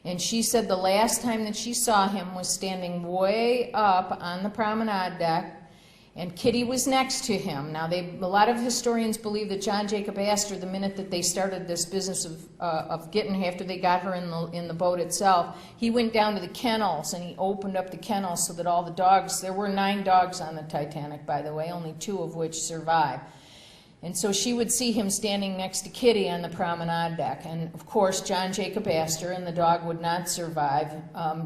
B: And she said the last time that she saw him was standing way up on the promenade deck, And Kitty was next to him. Now, a lot of historians believe that John Jacob Astor, the minute that they started this business of getting, after they got her in the boat itself, he went down to the kennels and he opened up the kennels so that all the dogs, there were 9 dogs on the Titanic, by the way, only 2 of which survived. And so she would see him standing next to Kitty on the promenade deck. And of course, John Jacob Astor and the dog would not survive.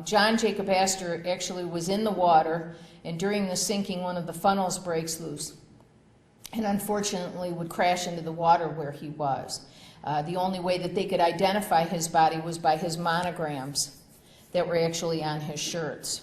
B: John Jacob Astor actually was in the water, and during the sinking, one of the funnels breaks loose, and unfortunately would crash into the water where he was. The only way that they could identify his body was by his monograms that were actually on his shirts.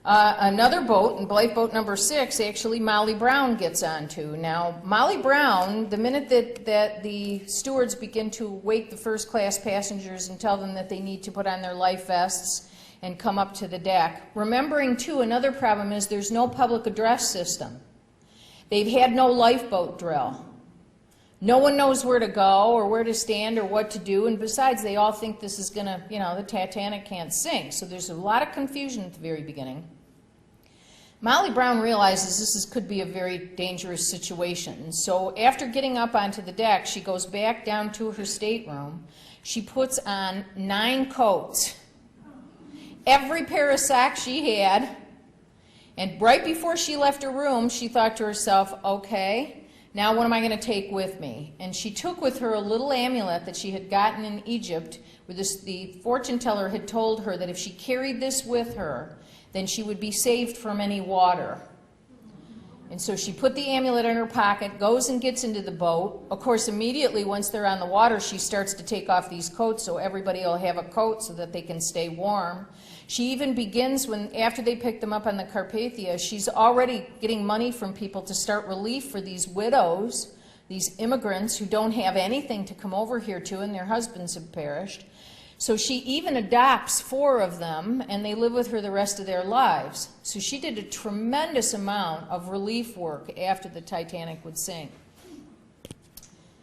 B: Another boat, and lifeboat number 6, actually Molly Brown gets onto. Now, Molly Brown, the minute that the stewards begin to wake the first-class passengers and tell them that they need to put on their life vests and come up to the deck. Remembering, too, another problem is there's no public address system. They've had no lifeboat drill. No one knows where to go or where to stand or what to do, and besides, they all think this is going to, the Titanic can't sink. So there's a lot of confusion at the very beginning. Molly Brown realizes this could be a very dangerous situation. So after getting up onto the deck, she goes back down to her stateroom. She puts on 9 coats, every pair of socks she had, and right before she left her room, she thought to herself, okay, now what am I going to take with me? And she took with her a little amulet that she had gotten in Egypt, where the fortune teller had told her that if she carried this with her, then she would be saved from any water. And so she put the amulet in her pocket, goes and gets into the boat. Of course, immediately once they're on the water, she starts to take off these coats so everybody will have a coat so that they can stay warm. She even begins, after they pick them up on the Carpathia, she's already getting money from people to start relief for these widows, these immigrants who don't have anything to come over here to, and their husbands have perished. So she even adopts 4 of them, and they live with her the rest of their lives. So she did a tremendous amount of relief work after the Titanic would sink.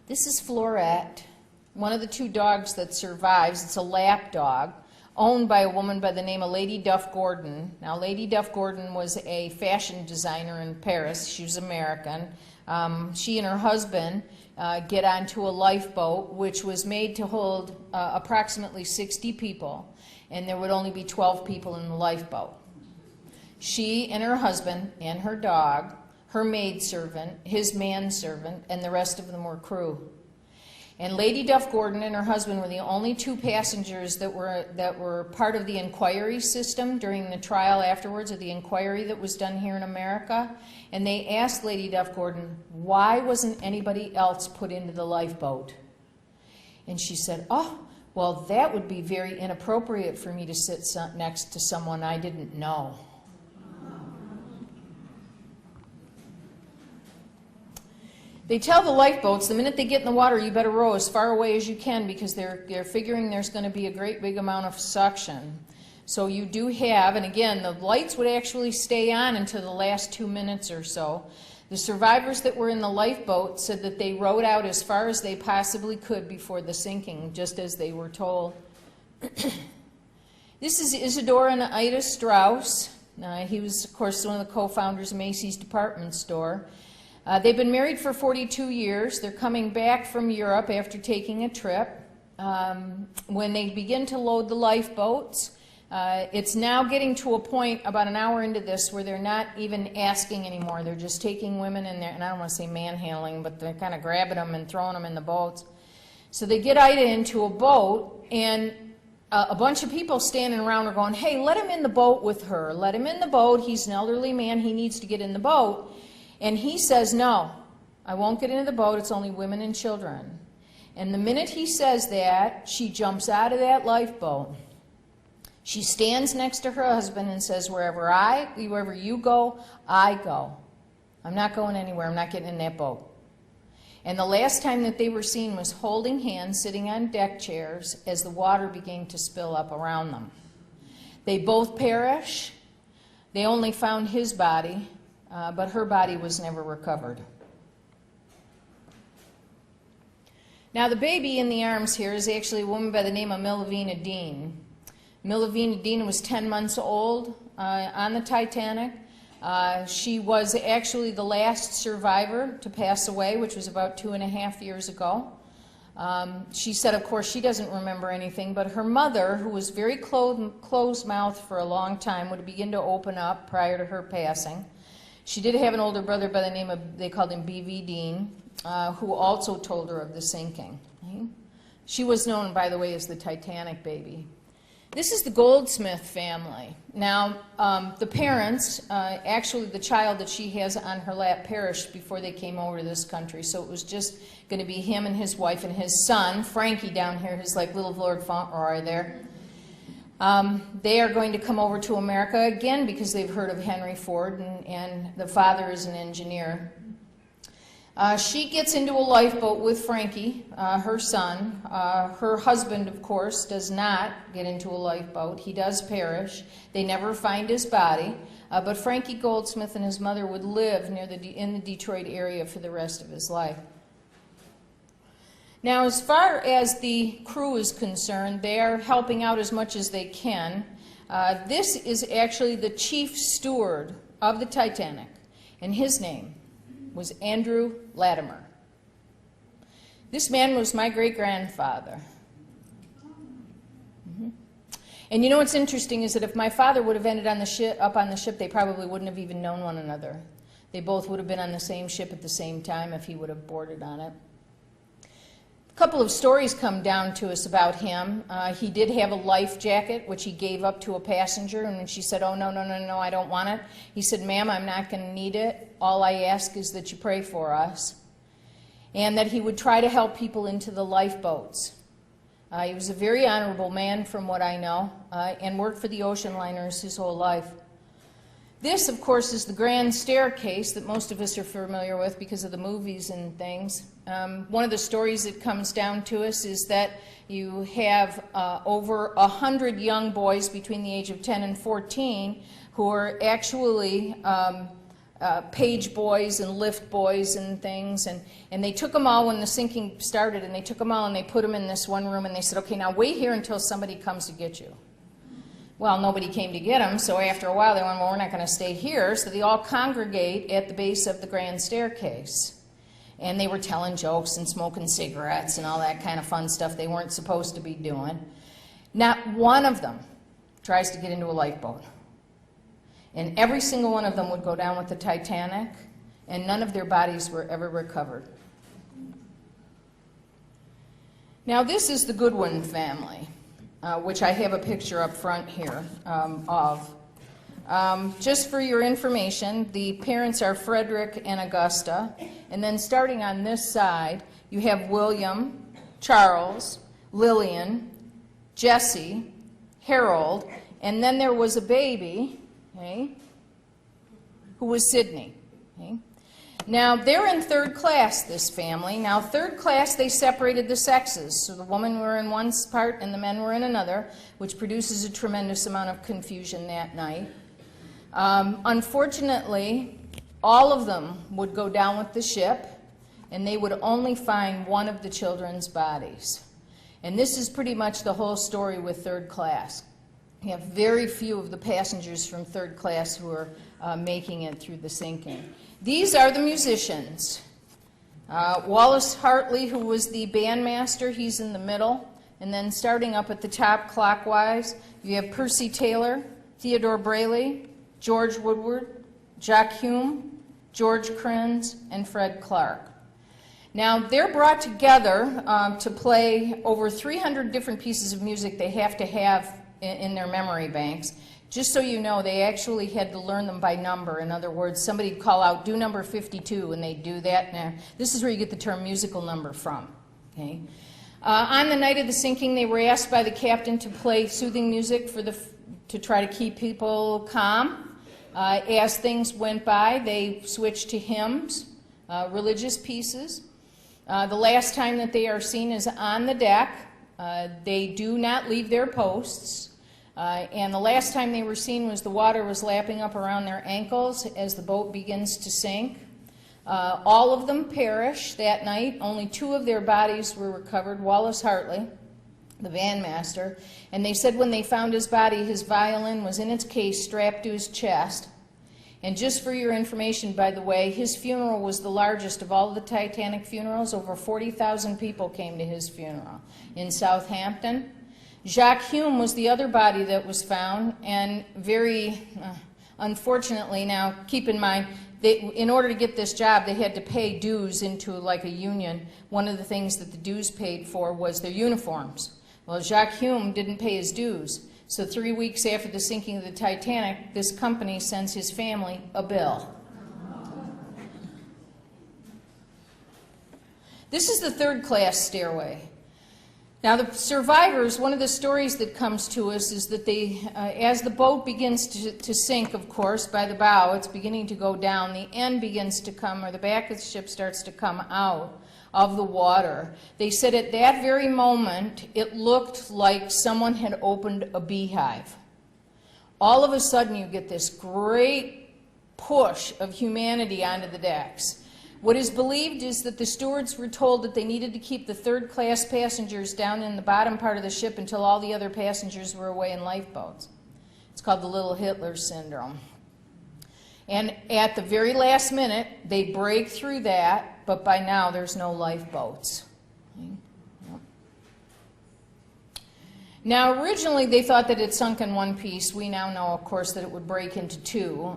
B: This is Florette, one of the 2 dogs that survives. It's a lap dog, owned by a woman by the name of Lady Duff Gordon. Now, Lady Duff Gordon was a fashion designer in Paris. She was American. She and her husband get onto a lifeboat, which was made to hold approximately 60 people, and there would only be 12 people in the lifeboat. She and her husband and her dog, her maidservant, his manservant, and the rest of them were crew. And Lady Duff Gordon and her husband were the only 2 passengers that were part of the inquiry system during the trial afterwards, or the inquiry that was done here in America. And they asked Lady Duff Gordon, why wasn't anybody else put into the lifeboat? And she said, oh, well, that would be very inappropriate for me to sit next to someone I didn't know. They tell the lifeboats, the minute they get in the water, you better row as far away as you can, because they're figuring there's going to be a great big amount of suction. So you do have, and again, the lights would actually stay on until the last 2 minutes or so. The survivors that were in the lifeboat said that they rowed out as far as they possibly could before the sinking, just as they were told. This is Isidore and Ida Strauss. He was, of course, one of the co-founders of Macy's department store. They've been married for 42 years. They're coming back from Europe after taking a trip. When they begin to load the lifeboats, it's now getting to a point about an hour into this where they're not even asking anymore. They're just taking women in there, and I don't want to say manhandling, but they're kind of grabbing them and throwing them in the boats. So they get Ida into a boat, and a bunch of people standing around are going, hey, let him in the boat with her. Let him in the boat. He's an elderly man. He needs to get in the boat. And he says, no, I won't get into the boat. It's only women and children. And the minute he says that, she jumps out of that lifeboat. She stands next to her husband and says, wherever you go, I go. I'm not going anywhere. I'm not getting in that boat. And the last time that they were seen was holding hands, sitting on deck chairs as the water began to spill up around them. They both perish. They only found his body. But her body was never recovered. Now, the baby in the arms here is actually a woman by the name of Milavina Dean. Milavina Dean was 10 months old on the Titanic. She was actually the last survivor to pass away, which was about 2.5 years ago. She said, of course, she doesn't remember anything, but her mother, who was very closed-mouthed for a long time, would begin to open up prior to her passing. She did have an older brother by the name of, they called him B.V. Dean, who also told her of the sinking. She was known, by the way, as the Titanic baby. This is the Goldsmith family. Now, the parents, actually the child that she has on her lap perished before they came over to this country, so it was just going to be him and his wife and his son, Frankie down here, who's like little Lord Fauntleroy there. They are going to come over to America again because they've heard of Henry Ford, and the father is an engineer. She gets into a lifeboat with Frankie, her son. Her husband, of course, does not get into a lifeboat. He does perish. They never find his body. But Frankie Goldsmith and his mother would live in the Detroit area for the rest of his life. Now, as far as the crew is concerned, they are helping out as much as they can. This is actually the chief steward of the Titanic, and his name was Andrew Latimer. This man was my great-grandfather. And you know what's interesting is that if my father would have ended up on the ship, they probably wouldn't have even known one another. They both would have been on the same ship at the same time if he would have boarded on it. A couple of stories come down to us about him. He did have a life jacket, which he gave up to a passenger, and when she said, "Oh, no, I don't want it," he said, "Ma'am, I'm not going to need it. All I ask is that you pray for us." And that he would try to help people into the lifeboats. He was a very honorable man, from what I know, and worked for the ocean liners his whole life. This, of course, is the grand staircase that most of us are familiar with because of the movies and things. One of the stories that comes down to us is that you have over 100 young boys between the age of 10 and 14 who are actually page boys and lift boys and things, and they took them all when the sinking started, and they took them all and they put them in this one room, and they said, "Okay, now wait here until somebody comes to get you." Well, nobody came to get them, so after a while they went, "Well, we're not going to stay here," so they all congregate at the base of the grand staircase. And they were telling jokes and smoking cigarettes and all that kind of fun stuff they weren't supposed to be doing. Not one of them tries to get into a lifeboat. And every single one of them would go down with the Titanic, and none of their bodies were ever recovered. Now, this is the Goodwin family, which I have a picture up front here of. Just for your information, the parents are Frederick and Augusta, and then starting on this side, you have William, Charles, Lillian, Jesse, Harold, and then there was a baby, okay, who was Sidney. Okay. Now, they're in third class, this family. Now, third class, they separated the sexes. So the women were in one part and the men were in another, which produces a tremendous amount of confusion that night. Unfortunately, all of them would go down with the ship, and they would only find one of the children's bodies. And this is pretty much the whole story with third class. You have very few of the passengers from third class who are making it through the sinking. These are the musicians. Wallace Hartley, who was the bandmaster, he's in the middle. And then starting up at the top clockwise, you have Percy Taylor, Theodore Brayley, George Woodward, Jacques Hume, George Crins, and Fred Clark. Now, they're brought together to play over 300 different pieces of music they have to have in their memory banks. Just so you know, they actually had to learn them by number. In other words, somebody would call out, "Do number 52," and they'd do that. Now, this is where you get the term musical number from. Okay? On the night of the sinking, they were asked by the captain to play soothing music to try to keep people calm. As things went by, they switched to hymns, religious pieces. The last time that they are seen is on the deck. They do not leave their posts. And the last time they were seen was the water was lapping up around their ankles as the boat begins to sink. All of them perished that night. Only 2 of their bodies were recovered, Wallace Hartley, the bandmaster. And they said when they found his body, his violin was in its case strapped to his chest. And just for your information, by the way, his funeral was the largest of all the Titanic funerals. Over 40,000 people came to his funeral in Southampton. Jacques Hume was the other body that was found, and very unfortunately, now keep in mind, in order to get this job, they had to pay dues into like a union. One of the things that the dues paid for was their uniforms. Well, Jacques Hume didn't pay his dues. So 3 weeks after the sinking of the Titanic, this company sends his family a bill. This is the third-class stairway. Now, the survivors, one of the stories that comes to us is that they, as the boat begins to sink, of course, by the bow, it's beginning to go down, the end begins to come, or the back of the ship starts to come out of the water. They said at that very moment, it looked like someone had opened a beehive. All of a sudden, you get this great push of humanity onto the decks. What is believed is that the stewards were told that they needed to keep the third-class passengers down in the bottom part of the ship until all the other passengers were away in lifeboats. It's called the Little Hitler syndrome. And at the very last minute, they break through that, but by now there's no lifeboats. Now, originally they thought that it sunk in one piece. We now know, of course, that it would break into two.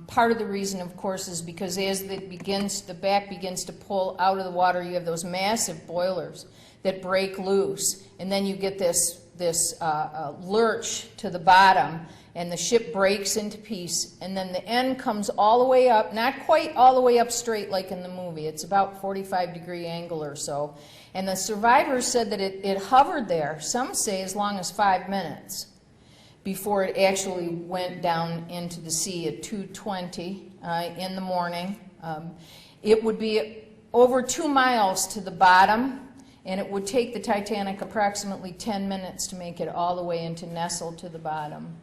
B: Part of the reason, of course, is because as the back begins to pull out of the water, you have those massive boilers that break loose, and then you get this lurch to the bottom, and the ship breaks into piece, and then the end comes all the way up, not quite all the way up straight like in the movie. It's about 45-degree angle or so. And the survivors said that it hovered there, some say as long as 5 minutes, before it actually went down into the sea at 2:20 in the morning. It would be over 2 miles to the bottom, and it would take the Titanic approximately 10 minutes to make it all the way into Nestle to the bottom.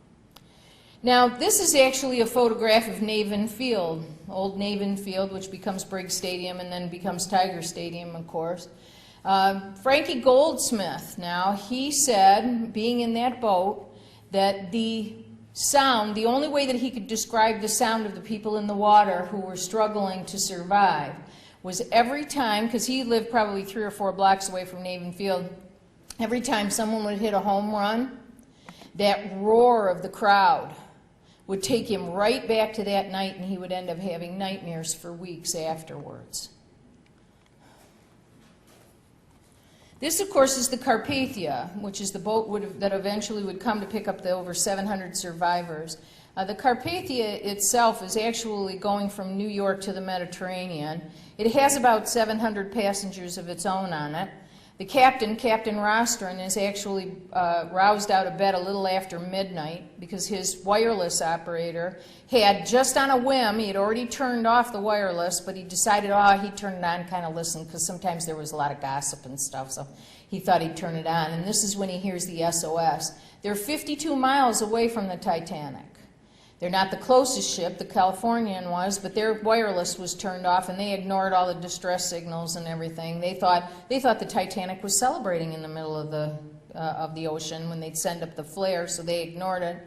B: Now, this is actually a photograph of Navin Field, old Navin Field, which becomes Briggs Stadium and then becomes Tiger Stadium, of course. Frankie Goldsmith, now, he said, being in that boat, that the sound, the only way that he could describe the sound of the people in the water who were struggling to survive was every time, because he lived probably 3 or 4 blocks away from Navin Field, every time someone would hit a home run, that roar of the crowd would take him right back to that night, and he would end up having nightmares for weeks afterwards. This, of course, is the Carpathia, which is the boat that eventually would come to pick up the over 700 survivors. The Carpathia itself is actually going from New York to the Mediterranean. It has about 700 passengers of its own on it. The captain, Captain Rostron, is actually roused out of bed a little after midnight because his wireless operator had, just on a whim, he had already turned off the wireless, but he decided, he'd turn it on, kind of listen, because sometimes there was a lot of gossip and stuff, so he thought he'd turn it on. And this is when he hears the SOS. They're 52 miles away from the Titanic. They're not the closest ship, the Californian was, but their wireless was turned off, and they ignored all the distress signals and everything. They thought the Titanic was celebrating in the middle of the ocean when they'd send up the flare, so they ignored it.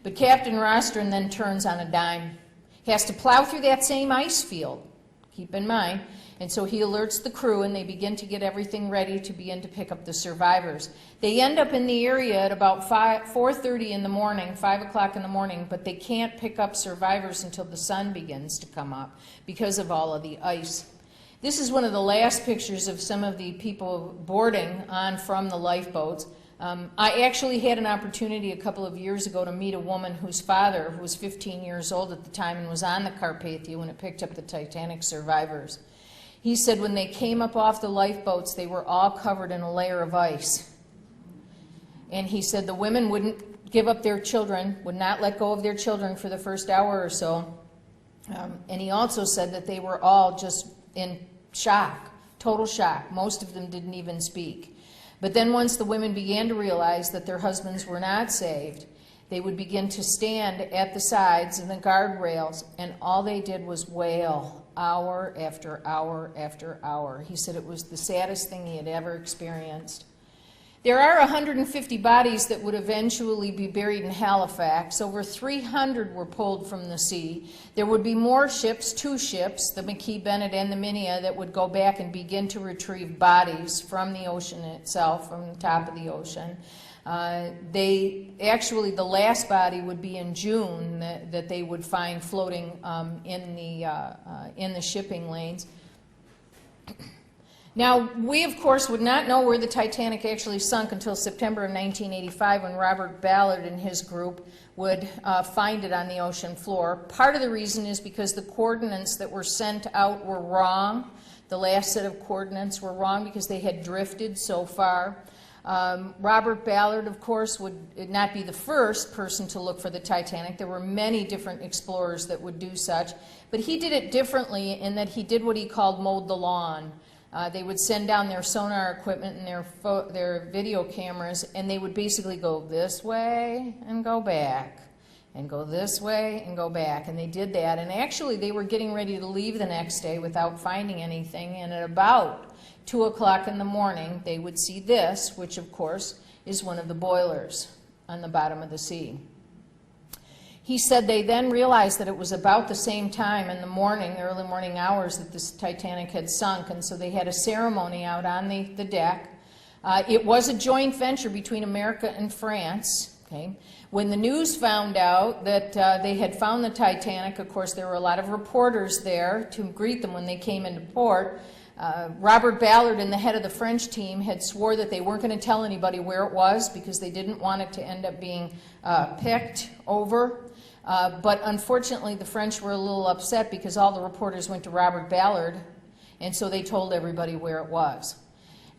B: But Captain Rostron then turns on a dime. He has to plow through that same ice field, keep in mind, and so he alerts the crew, and they begin to get everything ready to begin to pick up the survivors. They end up in the area at about 4:30 in the morning, 5 o'clock in the morning, but they can't pick up survivors until the sun begins to come up because of all of the ice. This is one of the last pictures of some of the people boarding on from the lifeboats. I actually had an opportunity a couple of years ago to meet a woman whose father, who was 15 years old at the time and was on the Carpathia when it picked up the Titanic survivors. He said when they came up off the lifeboats, they were all covered in a layer of ice. And he said the women wouldn't give up their children, would not let go of their children for the first hour or so. And he also said that they were all just in shock, total shock. Most of them didn't even speak. But then once the women began to realize that their husbands were not saved, they would begin to stand at the sides and the guardrails, and all they did was wail hour after hour after hour. He said it was the saddest thing he had ever experienced. There are 150 bodies that would eventually be buried in Halifax. Over 300 were pulled from the sea. There would be more ships, 2 ships, the McKee Bennett and the Minia, that would go back and begin to retrieve bodies from the ocean itself, from the top of the ocean. The last body would be in June that they would find floating in the shipping lanes. Now, we, of course, would not know where the Titanic actually sunk until September of 1985, when Robert Ballard and his group would find it on the ocean floor. Part of the reason is because the coordinates that were sent out were wrong. The last set of coordinates were wrong because they had drifted so far. Robert Ballard, of course, would not be the first person to look for the Titanic. There were many different explorers that would do such, but he did it differently in that he did what he called mowed the lawn. They would send down their sonar equipment and their video cameras, and they would basically go this way and go back, and go this way and go back. And they did that, and actually they were getting ready to leave the next day without finding anything, and at about 2 o'clock in the morning they would see this, which of course is one of the boilers on the bottom of the sea. He said they then realized that it was about the same time in the morning, the early morning hours, that this Titanic had sunk, and so they had a ceremony out on the deck. It was a joint venture between America and France. Okay. When the news found out that they had found the Titanic, of course there were a lot of reporters there to greet them when they came into port. Robert Ballard and the head of the French team had swore that they weren't going to tell anybody where it was because they didn't want it to end up being picked over. But unfortunately, the French were a little upset because all the reporters went to Robert Ballard, and so they told everybody where it was.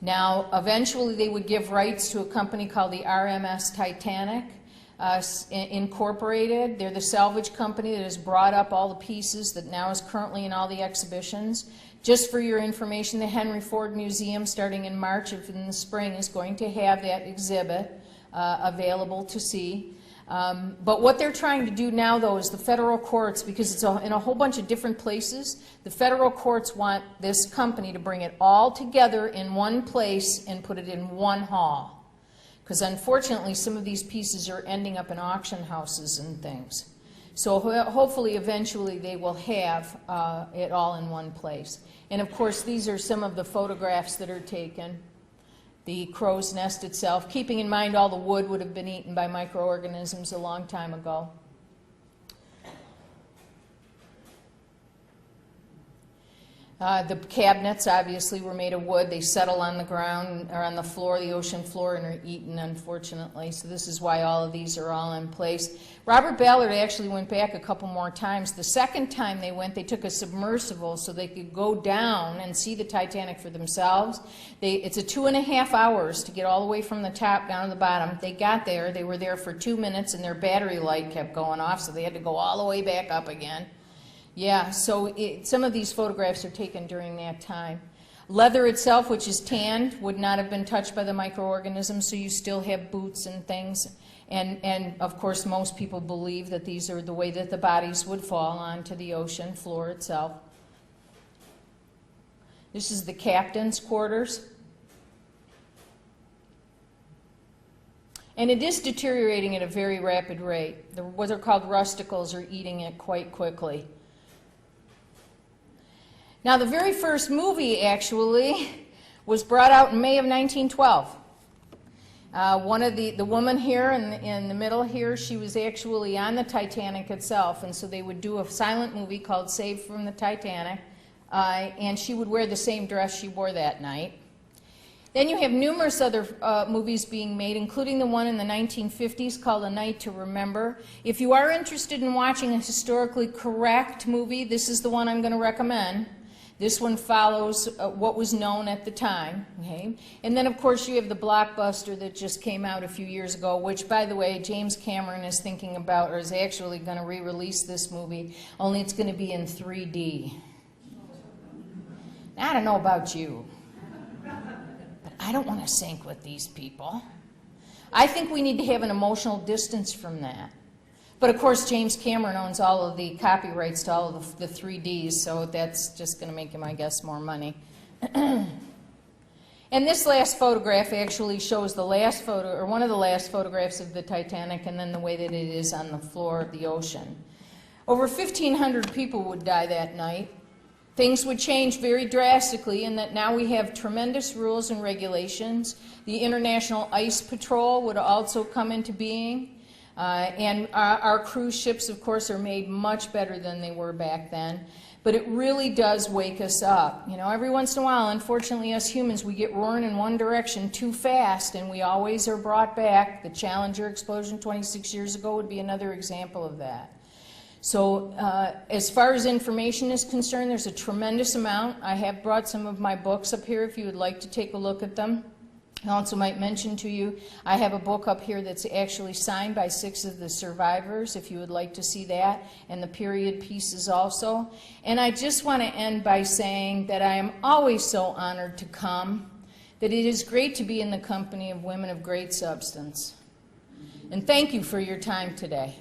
B: Now, eventually they would give rights to a company called the RMS Titanic, Incorporated. They're the salvage company that has brought up all the pieces that now is currently in all the exhibitions. Just for your information, the Henry Ford Museum, starting in March in the spring, is going to have that exhibit available to see. But what they're trying to do now, though, is the federal courts, because it's in a whole bunch of different places, the federal courts want this company to bring it all together in one place and put it in one hall. Because unfortunately, some of these pieces are ending up in auction houses and things. So hopefully, eventually, they will have it all in one place. And of course, these are some of the photographs that are taken. The crow's nest itself, keeping in mind all the wood would have been eaten by microorganisms a long time ago. The cabinets obviously were made of wood. They settle on the ground or on the floor, the ocean floor, and are eaten, unfortunately. So this is why all of these are all in place. Robert Ballard actually went back a couple more times. The second time they went, they took a submersible so they could go down and see the Titanic for themselves. It's a 2.5 hours to get all the way from the top down to the bottom. They got there. They were there for 2 minutes, and their battery light kept going off, so they had to go all the way back up again. Yeah, so some of these photographs are taken during that time. Leather itself, which is tanned, would not have been touched by the microorganisms, so you still have boots and things. And of course, most people believe that these are the way that the bodies would fall onto the ocean floor itself. This is the captain's quarters. And it is deteriorating at a very rapid rate. What are called rusticles are eating it quite quickly. Now, the very first movie, actually, was brought out in May of 1912. One of the woman here in the middle here, she was actually on the Titanic itself, and so they would do a silent movie called Saved from the Titanic, and she would wear the same dress she wore that night. Then you have numerous other movies being made, including the one in the 1950s called A Night to Remember. If you are interested in watching a historically correct movie, this is the one I'm going to recommend. This one follows what was known at the time. Okay? And then, of course, you have the blockbuster that just came out a few years ago, which, by the way, James Cameron is thinking about, or is actually going to re-release this movie, only it's going to be in 3D. Now, I don't know about you, but I don't want to sink with these people. I think we need to have an emotional distance from that. But of course, James Cameron owns all of the copyrights to all of the 3Ds, so that's just going to make him, I guess, more money. And this last photograph actually shows the last photo, or one of the last photographs of the Titanic, and then the way that it is on the floor of the ocean. Over 1,500 people would die that night. Things would change very drastically in that now we have tremendous rules and regulations. The International Ice Patrol would also come into being. And our cruise ships, of course, are made much better than they were back then. But it really does wake us up. You know, every once in a while, unfortunately, us humans, we get roaring in one direction too fast, and we always are brought back. The Challenger explosion 26 years ago would be another example of that. So as far as information is concerned, there's a tremendous amount. I have brought some of my books up here if you would like to take a look at them. I also might mention to you, I have a book up here that's actually signed by 6 of the survivors, if you would like to see that, and the period pieces also. And I just want to end by saying that I am always so honored to come, that it is great to be in the company of women of great substance. And thank you for your time today.